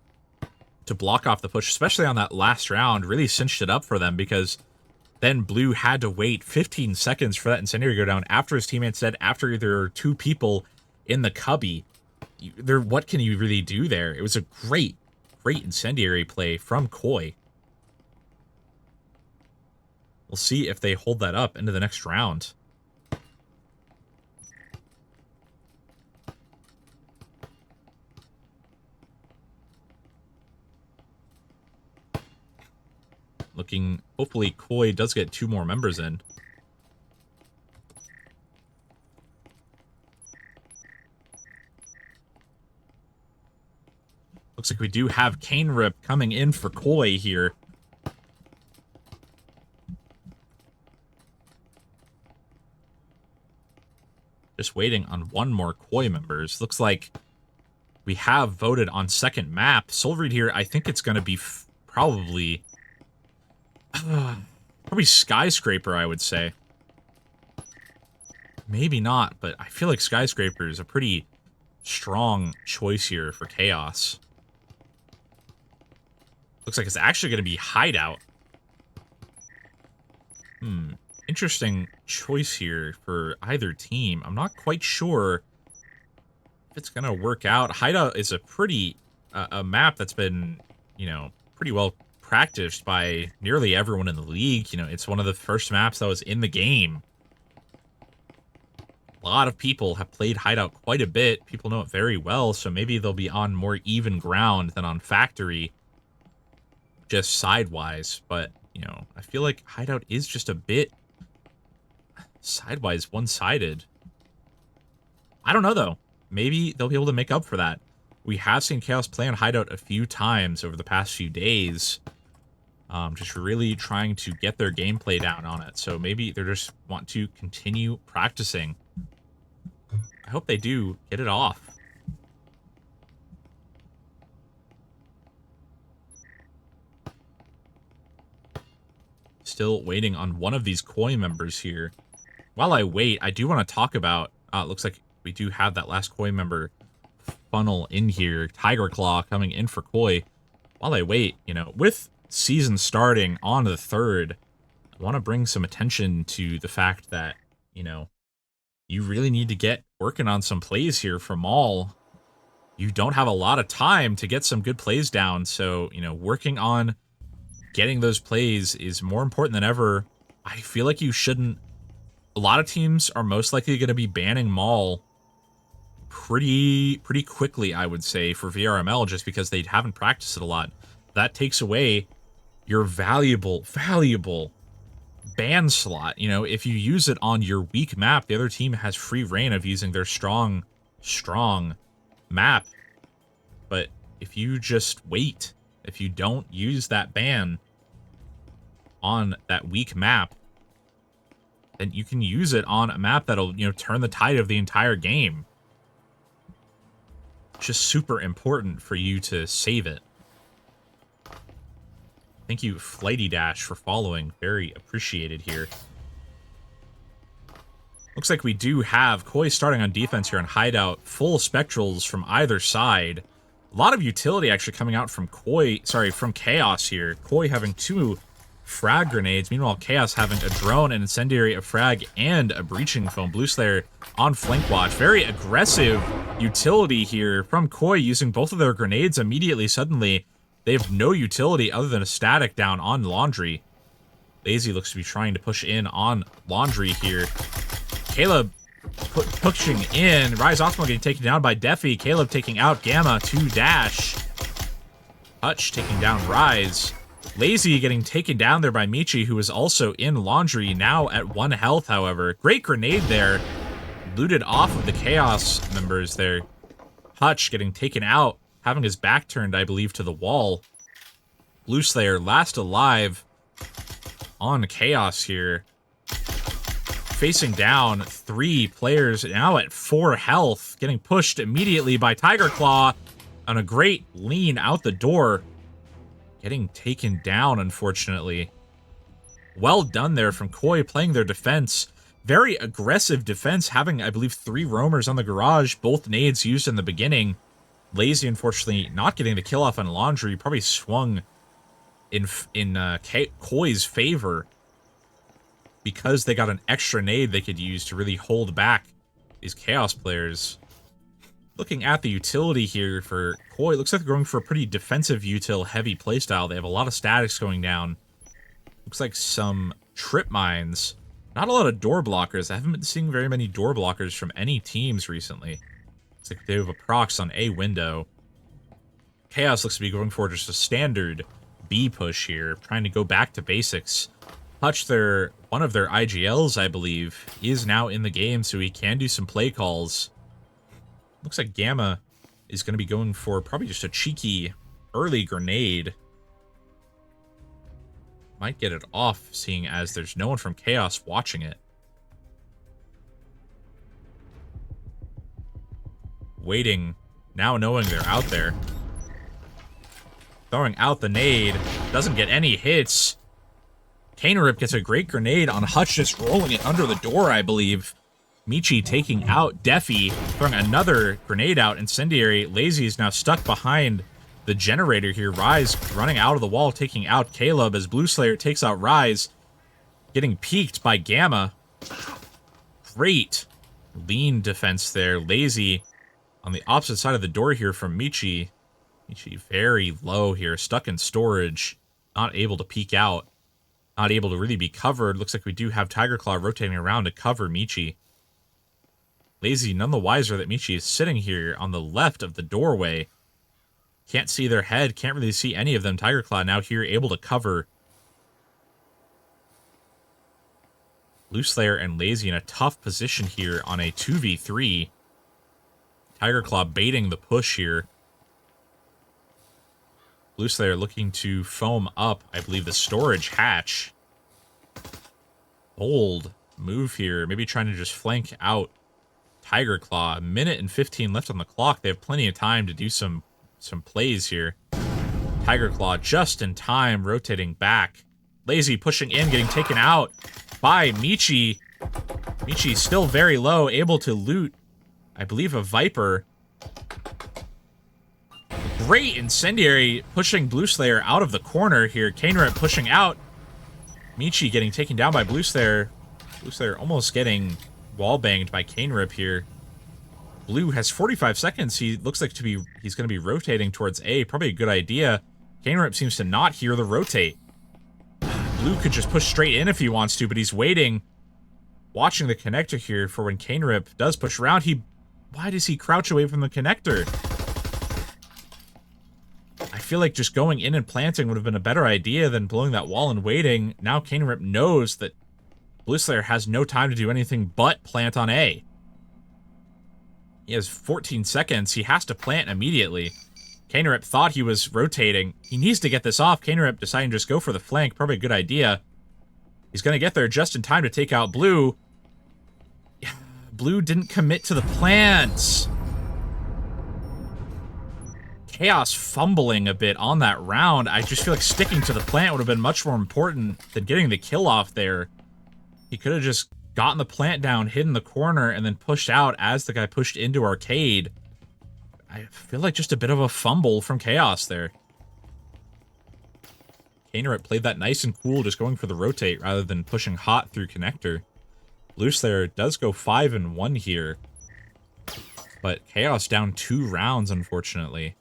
to block off the push, especially on that last round, really cinched it up for them, because then Blue had to wait 15 seconds for that incendiary to go down after his teammates said, after there were 2 people in the cubby. what can you really do there? It was a great incendiary play from Koi. We'll see if they hold that up into the next round. Looking, hopefully Koi does get 2 more members in. Looks like we do have Cane Rip coming in for Koi here. Just waiting on 1 more Koi members. Looks like we have voted on second map. Soulreed here, I think it's going to be probably Skyscraper, I would say. Maybe not, but I feel like Skyscraper is a pretty strong choice here for Chaos. Looks like it's actually going to be Hideout. Interesting choice here for either team. I'm not quite sure if it's going to work out. Hideout is a pretty, a map that's been, pretty well practiced by nearly everyone in the league. It's one of the first maps that was in the game. A lot of people have played Hideout quite a bit. People know it very well, so maybe they'll be on more even ground than on Factory, just sidewise. But, I feel like Hideout is just a bit sidewise, one-sided. I don't know, though. Maybe they'll be able to make up for that. We have seen Chaos play on Hideout a few times over the past few days. Just really trying to get their gameplay down on it. So maybe they just want to continue practicing. I hope they do get it off. Still waiting on one of these Koi members here. While I wait, I do want to talk about, looks like we do have that last Koi member funnel in here. Tiger Claw coming in for Koi. While I wait, with season starting on the 3rd, I want to bring some attention to the fact that, you really need to get working on some plays here for Maul. You don't have a lot of time to get some good plays down, so, working on getting those plays is more important than ever. I feel like you shouldn't... A lot of teams are most likely going to be banning Maul pretty quickly, I would say, for VRML, just because they haven't practiced it a lot. That takes away your valuable ban slot. If you use it on your weak map, the other team has free reign of using their strong map. But if you just wait, if you don't use that ban on that weak map, then you can use it on a map that'll, turn the tide of the entire game. It's just super important for you to save it. Thank you, Flighty Dash, for following. Very appreciated here. Looks like we do have Koi starting on defense here on Hideout. Full Spectrals from either side. A lot of utility actually coming out from from Chaos here. Koi having 2 frag grenades. Meanwhile, Chaos having a drone, an incendiary, a frag, and a breaching foam. Blue Slayer on flank watch. Very aggressive utility here from Koi, using both of their grenades immediately. Suddenly, they have no utility other than a static down on Laundry. Lazy looks to be trying to push in on Laundry here. Caleb pushing in. Rise Optimal getting taken down by Defi. Caleb taking out Gamma to Dash. Hutch taking down Rise. Lazy getting taken down there by Michi, who is also in Laundry, now at 1 health, however. Great grenade there. Looted off of the Chaos members there. Hutch getting taken out, having his back turned, I believe, to the wall. Blue Slayer last alive on Chaos here. Facing down 3 players, now at 4 health, getting pushed immediately by Tiger Claw on a great lean out the door. Getting taken down, unfortunately. Well done there from Koi, playing their defense. Very aggressive defense, having, I believe, 3 roamers on the garage, both nades used in the beginning. Lazy, unfortunately, not getting the kill off on Laundry, probably swung in Koi's favor, because they got an extra nade they could use to really hold back these Chaos players. Looking at the utility here for Koi, looks like they're going for a pretty defensive util heavy playstyle. They have a lot of statics going down. Looks like some trip mines. Not a lot of door blockers. I haven't been seeing very many door blockers from any teams recently. Looks like they have a procs on A window. Khaos looks to be going for just a standard B push here, trying to go back to basics. Hutch, one of their IGLs, I believe, is now in the game, so he can do some play calls. Looks like Gamma is going to be going for probably just a cheeky early grenade. Might get it off, seeing as there's no one from Khaos watching it. Waiting, now knowing they're out there. Throwing out the nade, doesn't get any hits. Kanerip gets a great grenade on Hutch, just rolling it under the door, I believe. Michi taking out Defi, throwing another grenade out. Incendiary. Lazy is now stuck behind the generator here. Rise running out of the wall, taking out Caleb as Blue Slayer takes out Rise. Getting peeked by Gamma. Great lean defense there. Lazy on the opposite side of the door here from Michi. Michi very low here, stuck in storage. Not able to peek out. Not able to really be covered. Looks like we do have Tiger Claw rotating around to cover Michi. Lazy, none the wiser that Michi is sitting here on the left of the doorway. Can't see their head, can't really see any of them. Tiger Claw now here, able to cover. Blue Slayer and Lazy in a tough position here on a 2v3. Tiger Claw baiting the push here. Blue Slayer looking to foam up, I believe, the storage hatch. Bold move here. Maybe trying to just flank out Tiger Claw. A minute and 15 left on the clock. They have plenty of time to do some plays here. Tiger Claw just in time, rotating back. Lazy pushing in, getting taken out by Michi. Michi still very low, able to loot, I believe, a Viper. Great Incendiary pushing Blue Slayer out of the corner here. Kanerip pushing out. Michi getting taken down by Blue Slayer. Blue Slayer almost getting wall banged by Kanerip here. Blue has 45 seconds. He looks like he's going to be rotating towards A. Probably a good idea. Kanerip seems to not hear the rotate. Blue could just push straight in if he wants to, but he's waiting. Watching the connector here for when Kanerip does push around. Why does he crouch away from the connector? I feel like just going in and planting would have been a better idea than blowing that wall and waiting. Now Kanerip knows that Blue Slayer has no time to do anything but plant on A. He has 14 seconds. He has to plant immediately. Kanerip thought he was rotating. He needs to get this off. Kanerip deciding to just go for the flank. Probably a good idea. He's going to get there just in time to take out Blue. Blue didn't commit to the plants. Khaos fumbling a bit on that round. I just feel like sticking to the plant would have been much more important than getting the kill off there. He could have just gotten the plant down, hidden the corner, and then pushed out as the guy pushed into arcade. I feel like just a bit of a fumble from Khaos there. Kanerip played that nice and cool, just going for the rotate rather than pushing hot through connector. Blue Slayer does go 5-1 here. But Khaos down 2 rounds, unfortunately.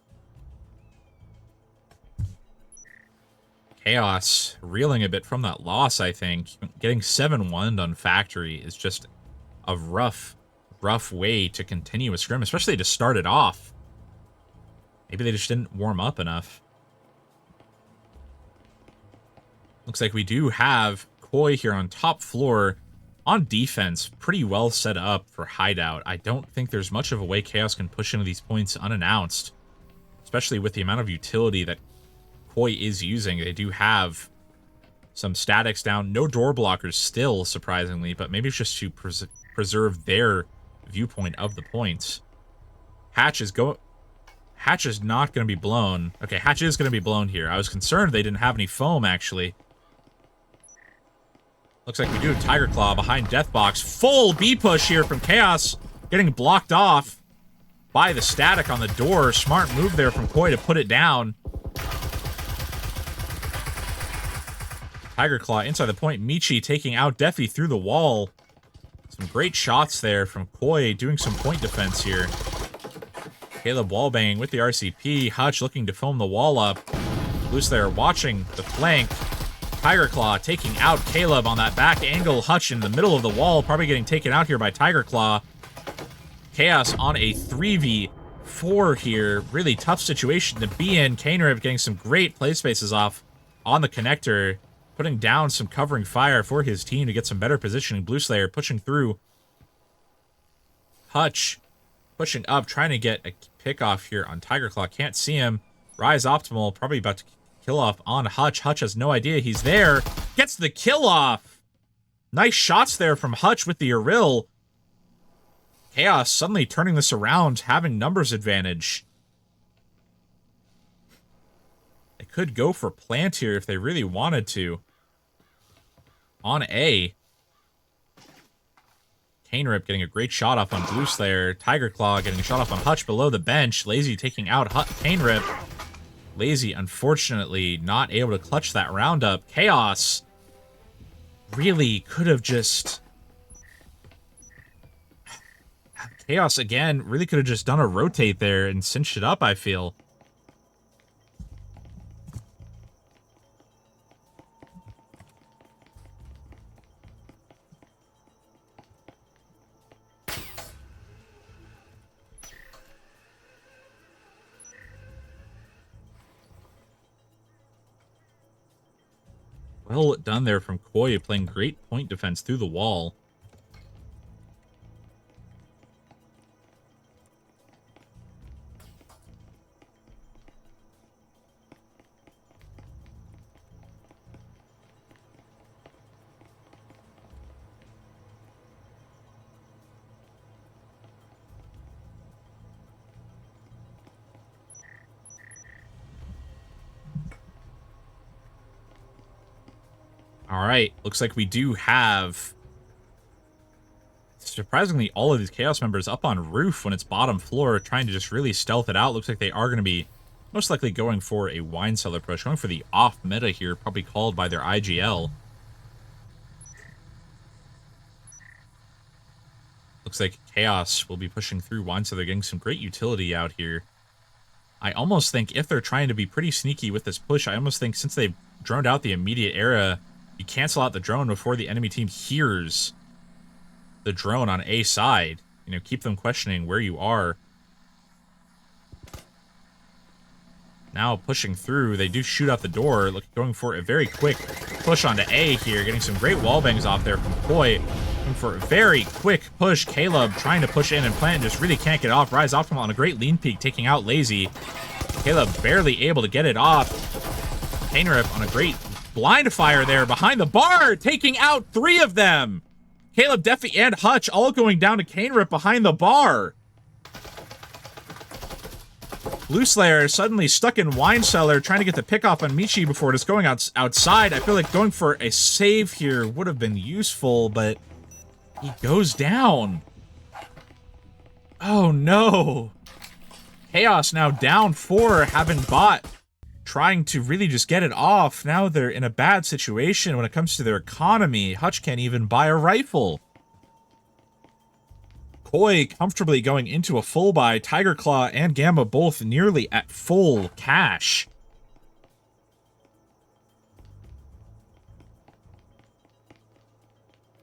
Khaos reeling a bit from that loss, I think. Getting 7-1 on Factory is just a rough way to continue a scrim, especially to start it off. Maybe they just didn't warm up enough. Looks like we do have Koi here on top floor on defense, pretty well set up for hideout. I don't think there's much of a way Khaos can push into these points unannounced, especially with the amount of utility that Koi is using. They do have some statics down. No door blockers still, surprisingly, but maybe it's just to preserve their viewpoint of the points. Hatch is not going to be blown. Okay, Hatch is going to be blown here. I was concerned they didn't have any foam, actually. Looks like we do have Tiger Claw behind Deathbox. Full B push here from Khaos. Getting blocked off by the static on the door. Smart move there from Koi to put it down. Tiger Claw inside the point. Michi taking out Defi through the wall. Some great shots there from Koi, doing some point defense here. Caleb wallbanging with the RCP. Hutch looking to foam the wall up. Blue Slayer watching the flank. Tiger Claw taking out Caleb on that back angle. Hutch in the middle of the wall, probably getting taken out here by Tiger Claw. Khaos on a 3v4 here. Really tough situation to be in. Kanerib getting some great play spaces off on the connector, putting down some covering fire for his team to get some better positioning. Blue Slayer pushing through. Hutch pushing up, trying to get a pick off here on Tiger Claw. Can't see him. Rise Optimal probably about to kill off on Hutch. Hutch has no idea he's there. Gets the kill off. Nice shots there from Hutch with the Urill. Khaos suddenly turning this around, having numbers advantage. They could go for plant here if they really wanted to. On A. Kanerib getting a great shot off on Blue Slayer. Tiger Claw getting a shot off on Hutch below the bench. Lazy taking out Kanerib. Lazy, unfortunately, not able to clutch that roundup. Khaos really could have just... Khaos, again, really could have just done a rotate there and cinched it up, I feel. Well done there from Koi, playing great point defense through the wall. Alright, looks like we do have, surprisingly, all of these Chaos members up on roof when it's bottom floor, trying to just really stealth it out. Looks like they are going to be most likely going for a wine cellar push, going for the off meta here, probably called by their IGL. Looks like Khaos will be pushing through wine cellar, getting some great utility out here. I almost think if they're trying to be pretty sneaky with this push, I almost think since they've droned out the immediate era, you cancel out the drone before the enemy team hears the drone on A side. You know, keep them questioning where you are. Now pushing through, they do shoot out the door, going for a very quick push onto A here, getting some great wall bangs off there from Koi. Going for a very quick push. Caleb trying to push in and plant, just really can't get off. Rise Optimal on a great lean peek, taking out Lazy. Caleb barely able to get it off. Kanerib on a great blind fire there behind the bar, taking out 3 of them. Caleb, Deffy, and Hutch all going down to Kanerib behind the bar. Blue Slayer suddenly stuck in wine cellar, trying to get the pick off on Michi before just going outside. I feel like going for a save here would have been useful, but he goes down. Oh no. Khaos now down 4, having bought, trying to really just get it off. Now they're in a bad situation when it comes to their economy. Hutch can't even buy a rifle. Koi comfortably going into a full buy. Tiger Claw and Gamma both nearly at full cash.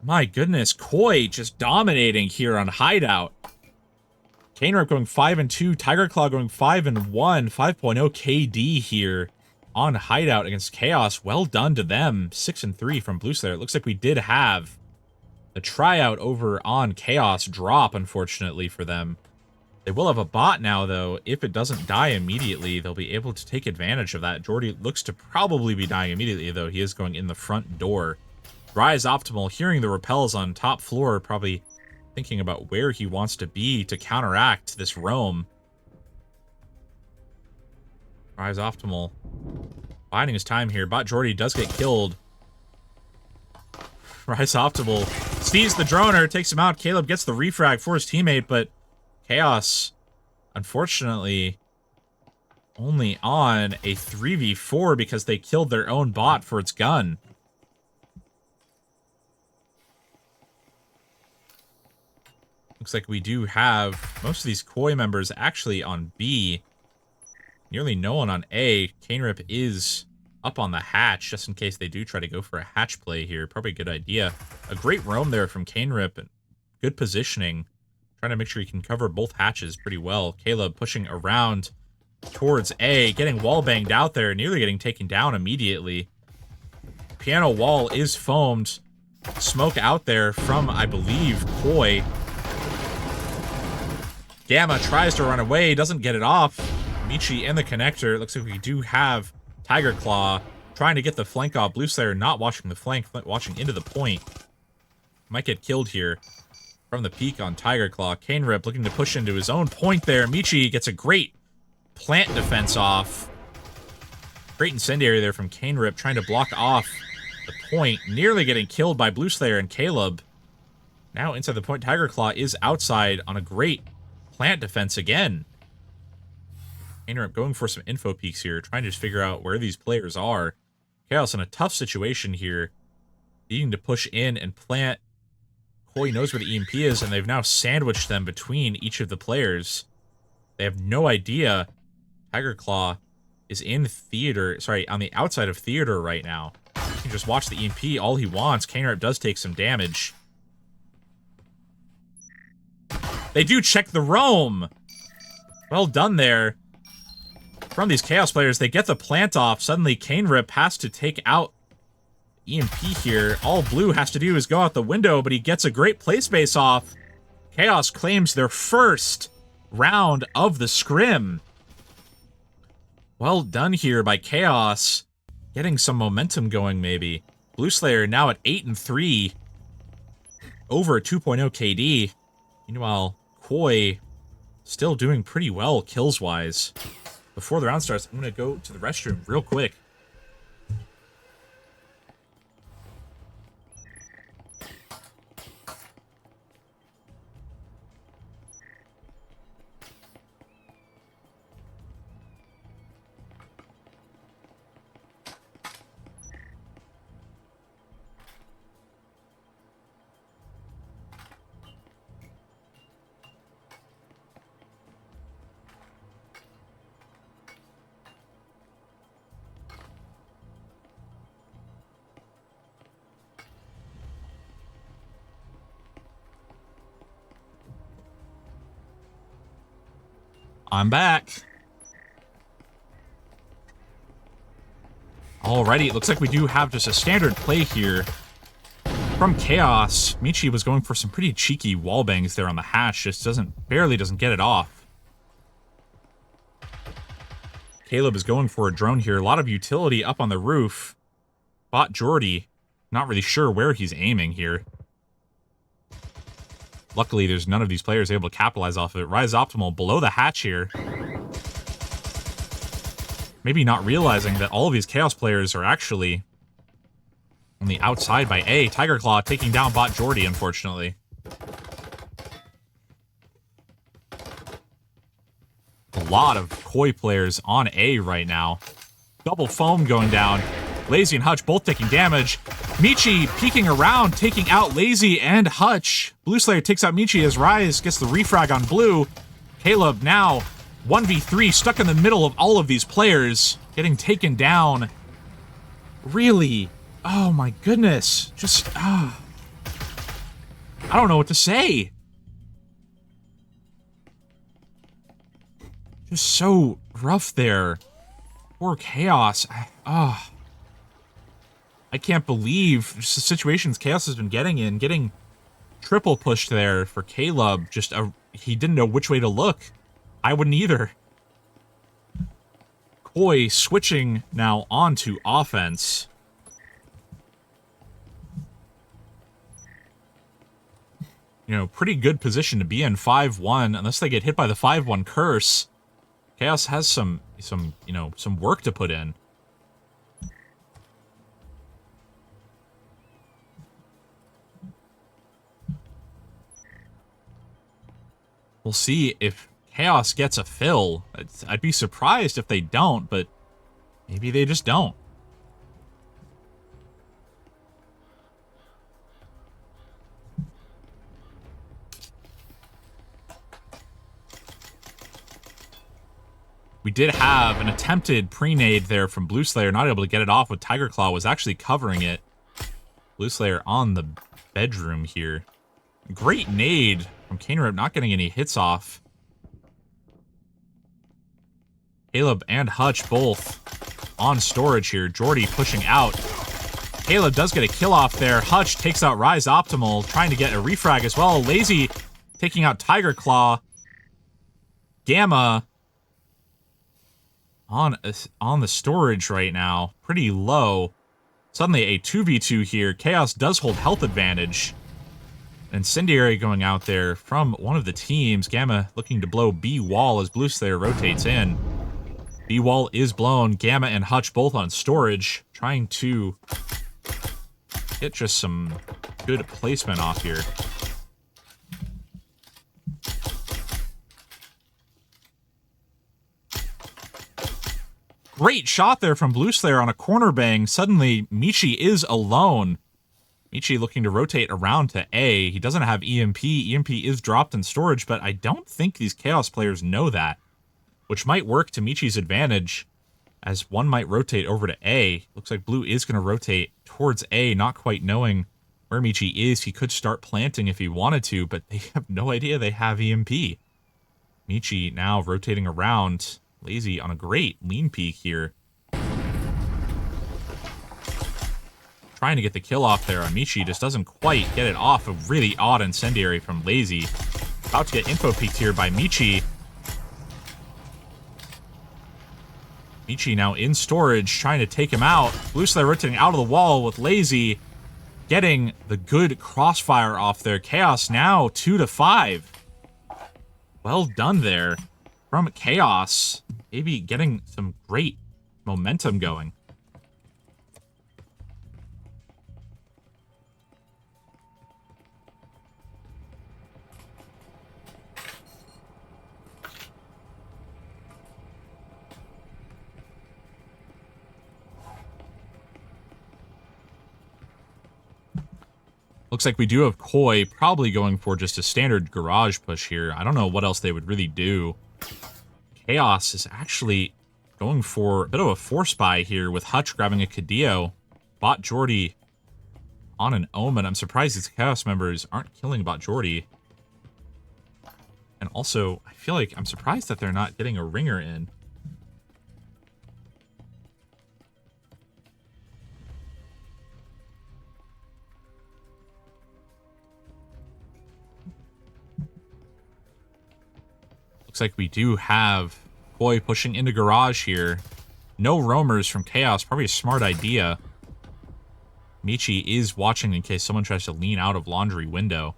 My goodness, Koi just dominating here on Hideout. Kanerib going 5-2, Tiger Claw going 5-1, 5.0 KD here on Hideout against Khaos. Well done to them. 6-3 from Blue Slayer. It looks like we did have the tryout over on Khaos drop, unfortunately for them. They will have a bot now, though. If it doesn't die immediately, they'll be able to take advantage of that. Jordy looks to probably be dying immediately, though. He is going in the front door. Rise Optimal, hearing the repels on top floor, probably thinking about where he wants to be to counteract this roam. Rise Optimal biding his time here. Bot Jordy does get killed. Rise Optimal sees the droner, takes him out. Caleb gets the refrag for his teammate, but Khaos, unfortunately, only on a 3v4 because they killed their own bot for its gun. Looks like we do have most of these Koi members actually on B. Nearly no one on A. Kanerip is up on the hatch, just in case they do try to go for a hatch play here. Probably a good idea. A great roam there from Kanerip, and good positioning. Trying to make sure he can cover both hatches pretty well. Caleb pushing around towards A, getting wall banged out there, nearly getting taken down immediately. Piano wall is foamed. Smoke out there from, I believe, Koi. Gamma tries to run away, doesn't get it off. Michi in the connector. Looks like we do have Tiger Claw trying to get the flank off. Blue Slayer not watching the flank, watching into the point. Might get killed here from the peak on Tiger Claw. Kanerip looking to push into his own point there. Michi gets a great plant defense off. Great incendiary there from Kanerip, trying to block off the point. Nearly getting killed by Blue Slayer and Caleb. Now inside the point, Tiger Claw is outside on a great plant defense again. Kanerip going for some info peeks here, trying to just figure out where these players are. Khaos in a tough situation here, needing to push in and plant. Koi knows where the EMP is, and they've now sandwiched them between each of the players. They have no idea. Tiger Claw is in theater, sorry, on the outside of theater right now. He can just watch the EMP all he wants. Kanerip does take some damage. They do check the roam. Well done there. From these Chaos players, they get the plant off. Suddenly, Kanerip has to take out EMP here. All Blue has to do is go out the window, but he gets a great play space off. Khaos claims their first round of the scrim. Well done here by Khaos. Getting some momentum going, maybe. Blue Slayer now at 8-3. Over a 2.0 KD. Meanwhile, Koi still doing pretty well kills-wise. Before the round starts, I'm going to go to the restroom real quick. I'm back. Alrighty, it looks like we do have just a standard play here from Khaos. Michi was going for some pretty cheeky wall bangs there on the hatch, just barely doesn't get it off. Caleb is going for a drone here. A lot of utility up on the roof. Bot Jordy, not really sure where he's aiming here. Luckily, there's none of these players able to capitalize off of it. Rise Optimal below the hatch here. Maybe not realizing that all of these Chaos players are actually on the outside by A. Tiger Claw taking down Bot Jordy, unfortunately. A lot of Koi players on A right now. Double foam going down. Lazy and Hutch both taking damage. Michi peeking around, taking out Lazy and Hutch. Blue Slayer takes out Michi as Rise gets the refrag on Blue. Caleb now 1v3, stuck in the middle of all of these players, getting taken down. Really? Oh my goodness. Just, I don't know what to say. Just so rough there. Poor Khaos. I can't believe just the situations Khaos has been getting in. Getting triple pushed there for Caleb. Just, he didn't know which way to look. I wouldn't either. Koi switching now onto offense. You know, pretty good position to be in 5-1, unless they get hit by the 5-1 curse. Khaos has some work to put in. We'll see if Khaos gets a fill. I'd be surprised if they don't, but maybe they just don't. We did have an attempted pre-nade there from Blue Slayer, not able to get it off with Tiger Claw, was actually covering it. Blue Slayer on the bedroom here. Great nade from Canerip, not getting any hits off. Caleb and Hutch both on storage here. Jordy pushing out. Caleb does get a kill off there. Hutch takes out Rise Optimal, trying to get a refrag as well. Lazy taking out Tiger Claw. Gamma on the storage right now. Pretty low. Suddenly a 2v2 here. Khaos does hold health advantage. Incendiary going out there from one of the teams. Gamma looking to blow B wall as Blue Slayer rotates in. B wall is blown. Gamma and Hutch both on storage, trying to get just some good placement off here. Great shot there from Blue Slayer on a corner bang. Suddenly, Michi is alone. Michi looking to rotate around to A. He doesn't have EMP. EMP is dropped in storage, but I don't think these Khaos players know that, which might work to Michi's advantage, as one might rotate over to A. Looks like Blue is going to rotate towards A, not quite knowing where Michi is. He could start planting if he wanted to, but they have no idea they have EMP. Michi now rotating around. Lazy on a great lean peek here. Trying to get the kill off there on Michi, just doesn't quite get it off. A really odd incendiary from Lazy. About to get info peeked here by Michi. Michi now in storage, trying to take him out. Blue Slayer rotating out of the wall with Lazy, getting the good crossfire off there. Khaos now 2-5. Well done there from Khaos. Maybe getting some great momentum going. Looks like we do have Koi probably going for just a standard garage push here. I don't know what else they would really do. Khaos is actually going for a bit of a force buy here with Hutch grabbing a Cadillo. Bot Jordy on an Omen. I'm surprised these Khaos members aren't killing Bot Jordy. And also, I feel like I'm surprised that they're not getting a ringer in. Looks like we do have Koi pushing into garage here. No roamers from Khaos. Probably a smart idea. Michi is watching in case someone tries to lean out of laundry window.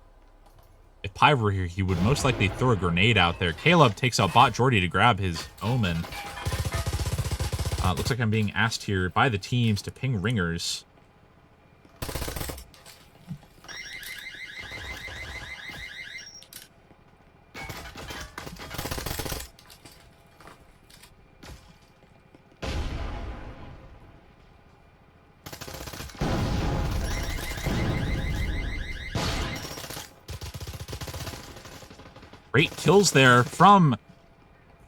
If Pai were here, he would most likely throw a grenade out there. Caleb takes out Bot Jordy to grab his Omen. Looks like I'm being asked here by the teams to ping ringers. Great kills there from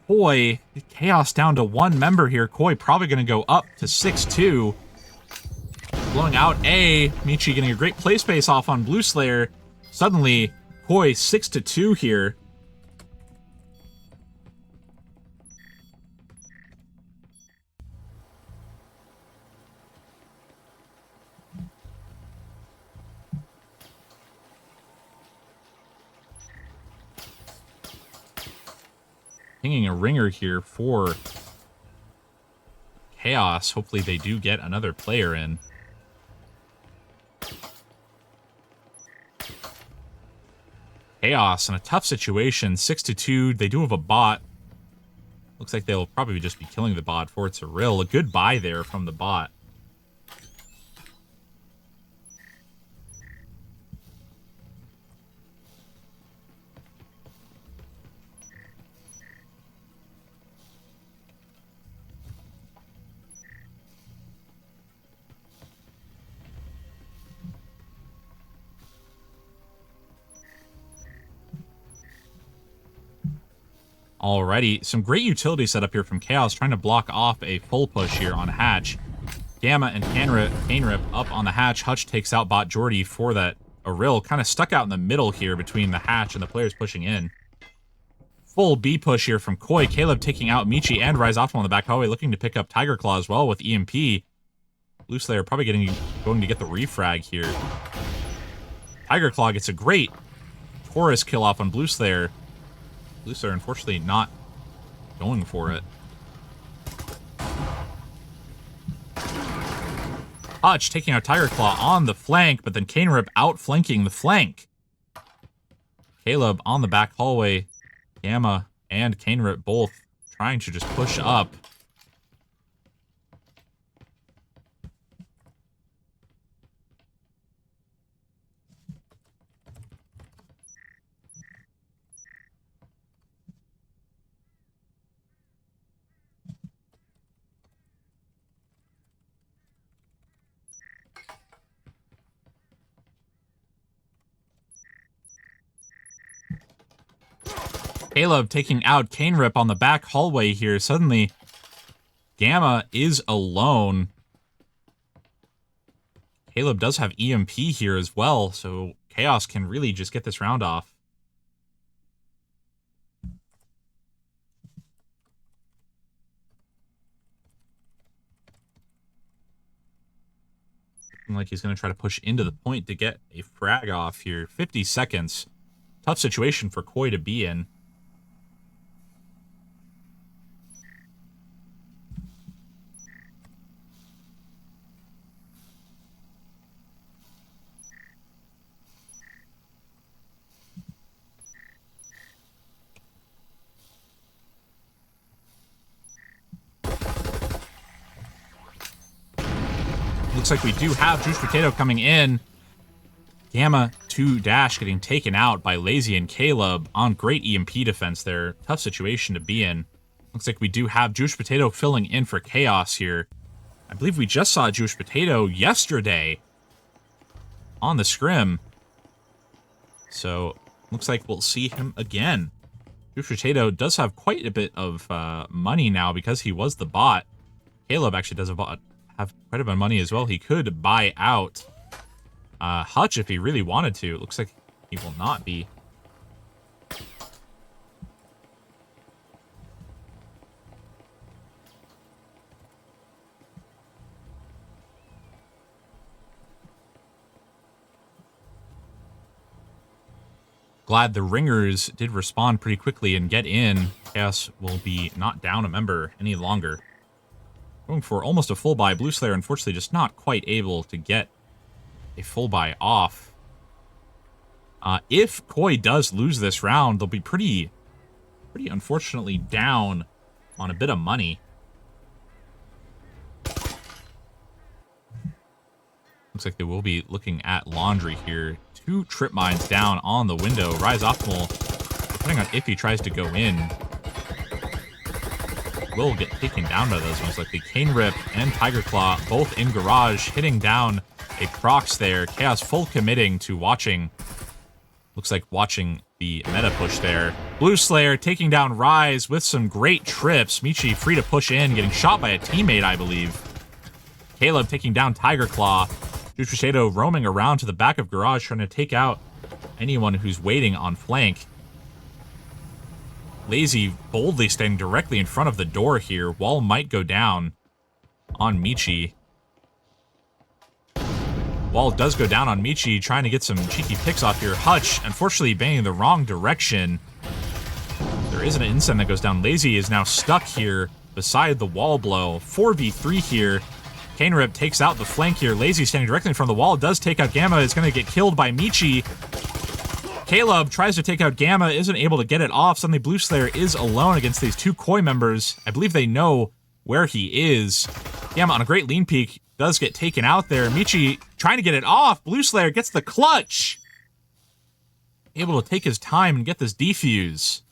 Koi. Khaos down to one member here. Koi probably going to go up to 6-2. Blowing out A. Michi getting a great play space off on Blue Slayer. Suddenly, Koi 6-2 here. Pinging a ringer here for Khaos. Hopefully they do get another player in. Khaos in a tough situation, 6-2. They do have a bot. Looks like they'll probably just be killing the bot for it's a rill. A good buy there from the bot. Alrighty, some great utility setup here from Khaos, trying to block off a full push here on Hatch. Gamma and Cainrip up on the Hatch. Hutch takes out Bot Jordy for that Arill, kind of stuck out in the middle here between the Hatch and the players pushing in. Full B push here from Koi. Caleb taking out Michi and Rise Optimal on the back hallway, looking to pick up Tiger Claw as well with EMP. Blue Slayer probably going to get the refrag here. Tiger Claw gets a great Taurus kill off on Blue Slayer. Blue Slayer, unfortunately, not going for it. Hutch taking out Tiger Claw on the flank, but then Cainrip outflanking the flank. Caleb on the back hallway. Gamma and Cainrip both trying to just push up. Caleb taking out Cainrip on the back hallway here. Suddenly, Gamma is alone. Caleb does have EMP here as well, so Khaos can really just get this round off. Looking like he's going to try to push into the point to get a frag off here. 50 seconds. Tough situation for Koi to be in. Looks like we do have Juice Potato coming in. Gamma 2 Dash getting taken out by Lazy and Caleb on great EMP defense there. Tough situation to be in. Looks like we do have Juice Potato filling in for Khaos here. I believe we just saw Juice Potato yesterday on the scrim. So, looks like we'll see him again. Juice Potato does have quite a bit of money now because he was the bot. Caleb actually does have quite a bit of money as well. He could buy out Hutch if he really wanted to. It looks like he will not be. Glad the Ringers did respond pretty quickly and get in. Chaos will be not down a member any longer. Going for almost a full buy. Blue Slayer, unfortunately, just not quite able to get a full buy off. If Koi does lose this round, they'll be pretty unfortunately down on a bit of money. Looks like they will be looking at laundry here. 2 trip mines down on the window. Rise Optimal, depending on if he tries to go in, will get taken down by those ones. Like the Cainrip and Tiger Claw both in garage, hitting down a procs there. Khaos full committing to watching. Looks like watching the meta push there. Blue Slayer taking down Rise with some great trips. Michi free to push in, getting shot by a teammate, I believe. Caleb taking down Tiger Claw. Juice Potato roaming around to the back of garage, trying to take out anyone who's waiting on flank. Lazy boldly standing directly in front of the door here. Wall might go down on Michi. Wall does go down on Michi, trying to get some cheeky picks off here. Hutch, unfortunately, banging the wrong direction. There is an incend that goes down. Lazy is now stuck here beside the wall blow. 4v3 here. Cainrip takes out the flank here. Lazy standing directly in front of the wall. Does take out Gamma. Is going to get killed by Michi. Caleb tries to take out Gamma. Isn't able to get it off. Suddenly Blue Slayer is alone against these 2 Koi members. I believe they know where he is. Gamma on a great lean peek. Does get taken out there. Michi trying to get it off. Blue Slayer gets the clutch. Able to take his time and get this defuse.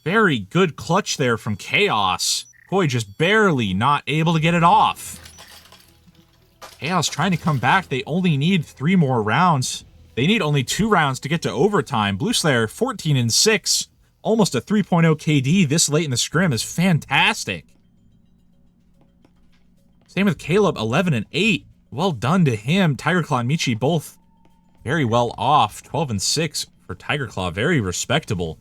Very good clutch there from Khaos. Koi just barely not able to get it off. Khaos trying to come back. They only need 3 more rounds. They need only 2 rounds to get to overtime. Blue Slayer 14-6. almost a 3.0 KD this late in the scrim is fantastic. Same with Caleb, 11 and 8. Well done to him. Tiger Claw and Michi both very well off. 12 and 6 for Tiger Claw. Very respectable.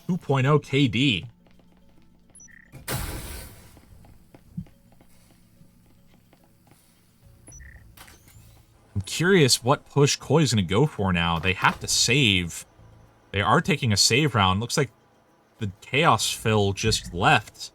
2.0 KD. I'm curious what push Koi is going to go for now. They have to save. They are taking a save round. Looks like the Chaos fill just left.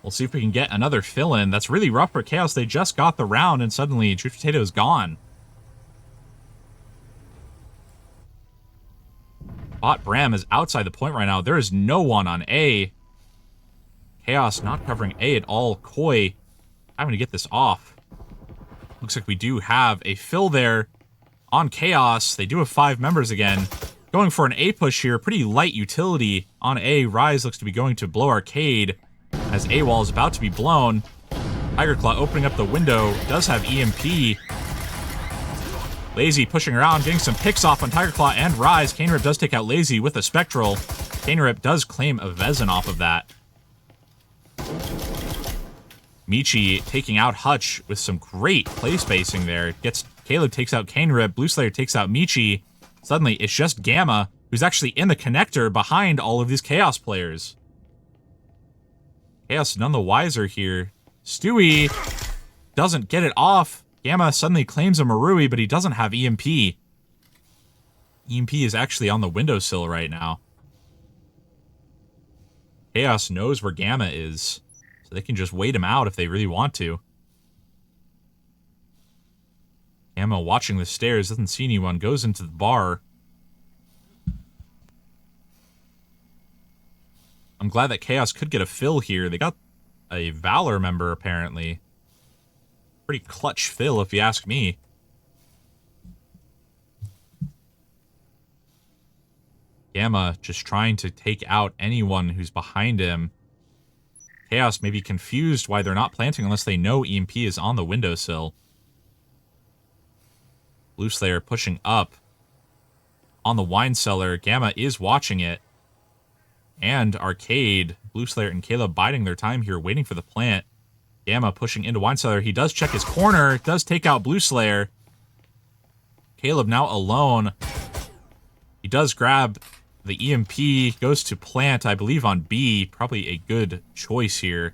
We'll see if we can get another fill-in. That's really rough for Chaos. They just got the round, and suddenly Truth Potato is gone. Bot Bram is outside the point right now. There is no one on A. Chaos not covering A at all. Koi having to get this off. Looks like we do have a fill there on Chaos. They do have 5 members again. Going for an A push here. Pretty light utility on A. Rise looks to be going to Blow Arcade as A wall is about to be blown. Tiger Claw opening up the window. Does have EMP. Lazy pushing around, getting some picks off on Tiger Claw and Rise. Cane Rip does take out Lazy with a Spectral. Cane Rip does claim a Vezin off of that. Michi taking out Hutch with some great play spacing there. Caleb takes out Cane Rip. Blue Slayer takes out Michi. Suddenly, it's just Gamma, who's actually in the connector behind all of these Chaos players. Chaos none the wiser here. Stewie doesn't get it off. Gamma suddenly claims a Marui, but he doesn't have EMP. EMP is actually on the windowsill right now. Chaos knows where Gamma is, so they can just wait him out if they really want to. Gamma watching the stairs, doesn't see anyone, goes into the bar. I'm glad that Chaos could get a fill here. They got a Valor member, apparently. Pretty clutch fill, if you ask me. Gamma just trying to take out anyone who's behind him. Chaos may be confused why they're not planting unless they know EMP is on the windowsill. Blue Slayer pushing up on the wine cellar. Gamma is watching it. And Arcade, Blue Slayer, and Caleb biding their time here, waiting for the plant. Gamma pushing into wine cellar. He does check his corner, does take out Blue Slayer. Caleb now alone. He does grab the EMP, goes to plant, I believe, on B. Probably a good choice here.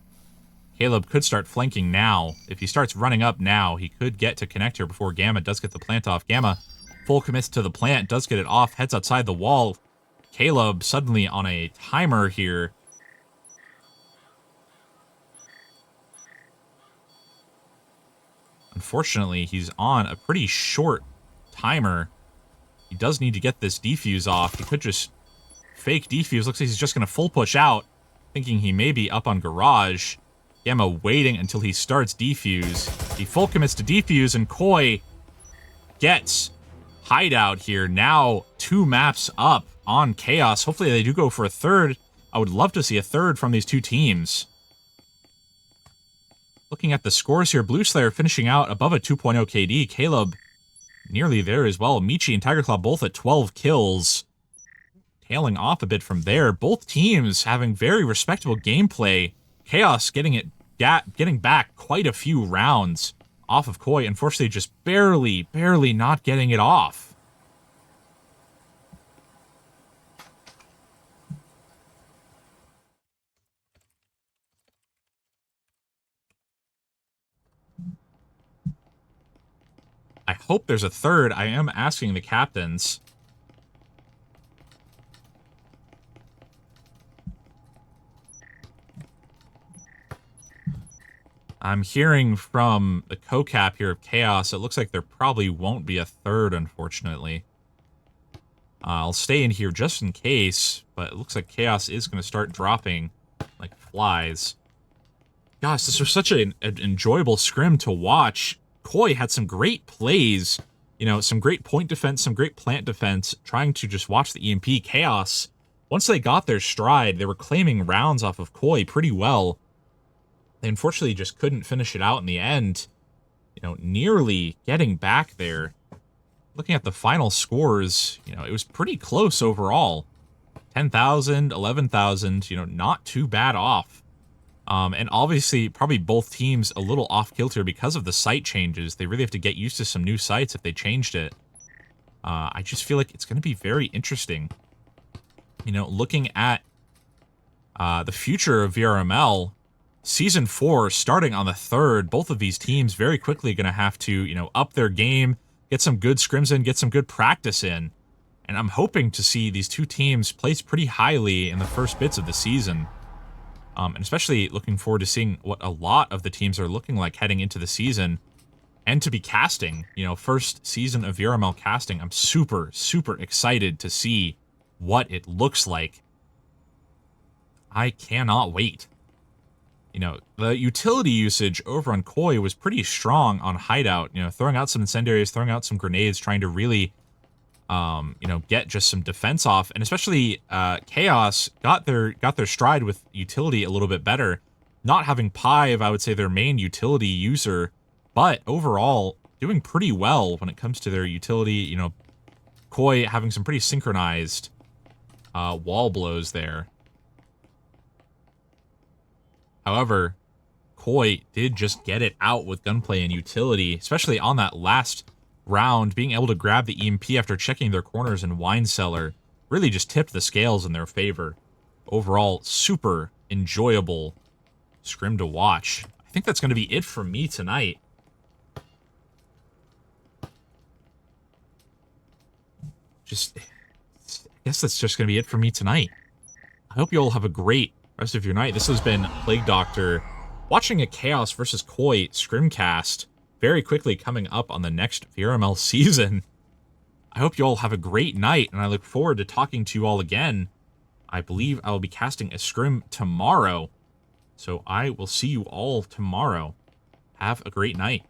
Caleb could start flanking now. If he starts running up now, he could get to connector before Gamma does get the plant off. Gamma full commits to the plant, does get it off, heads outside the wall. Caleb suddenly on a timer here. Unfortunately, he's on a pretty short timer. He does need to get this defuse off. He could just fake defuse. Looks like he's just going to full push out, thinking he may be up on garage. Gamma waiting until he starts defuse. He full commits to defuse, and Koi gets hideout here. Now 2 maps up on Chaos. Hopefully they do go for a third. I would love to see a third from these 2 teams. Looking at the scores here, Blue Slayer finishing out above a 2.0 KD. Caleb nearly there as well. Michi and Tiger Claw both at 12 kills. Tailing off a bit from there. Both teams having very respectable gameplay. Chaos getting back quite a few rounds off of Koi. Unfortunately, just barely not getting it off. I hope there's a third. I am asking the captains. I'm hearing from the co-cap here of Chaos, it looks like there probably won't be a third, unfortunately. I'll stay in here just in case, but it looks like Chaos is going to start dropping like flies. Gosh, this was such an enjoyable scrim to watch. Koi had some great plays, some great point defense, some great plant defense, trying to just watch the EMP. Khaos, once they got their stride, they were claiming rounds off of Koi pretty well. They unfortunately just couldn't finish it out in the end, nearly getting back there. Looking at the final scores, it was pretty close overall. 10,000, 11,000, not too bad off. And obviously, probably both teams a little off-kilter because of the site changes. They really have to get used to some new sites if they changed it. I just feel like it's going to be very interesting. Looking at the future of VRML, Season 4 starting on the 3rd, both of these teams very quickly going to have to, up their game, get some good scrims in, get some good practice in. And I'm hoping to see these two teams place pretty highly in the first bits of the season. And especially looking forward to seeing what a lot of the teams are looking like heading into the season. And to be casting, first season of VRML casting. I'm super, super excited to see what it looks like. I cannot wait. The utility usage over on Koi was pretty strong on Hideout. Throwing out some incendiaries, throwing out some grenades, trying to really get just some defense off, and especially Khaos got their stride with utility a little bit better. Not having Pive, I would say, their main utility user, but overall doing pretty well when it comes to their utility. Koi having some pretty synchronized wall blows there. However, Koi did just get it out with gunplay and utility, especially on that last round, being able to grab the EMP after checking their corners in Wine Cellar really just tipped the scales in their favor. Overall, super enjoyable scrim to watch. I think that's going to be it from me tonight. I guess that's just going to be it for me tonight. I hope you all have a great rest of your night. This has been Plague Doctor, watching a Khaos versus Koi scrimcast, very quickly coming up on the next VRML season. I hope you all have a great night, and I look forward to talking to you all again. I believe I will be casting a scrim tomorrow, so I will see you all tomorrow. Have a great night.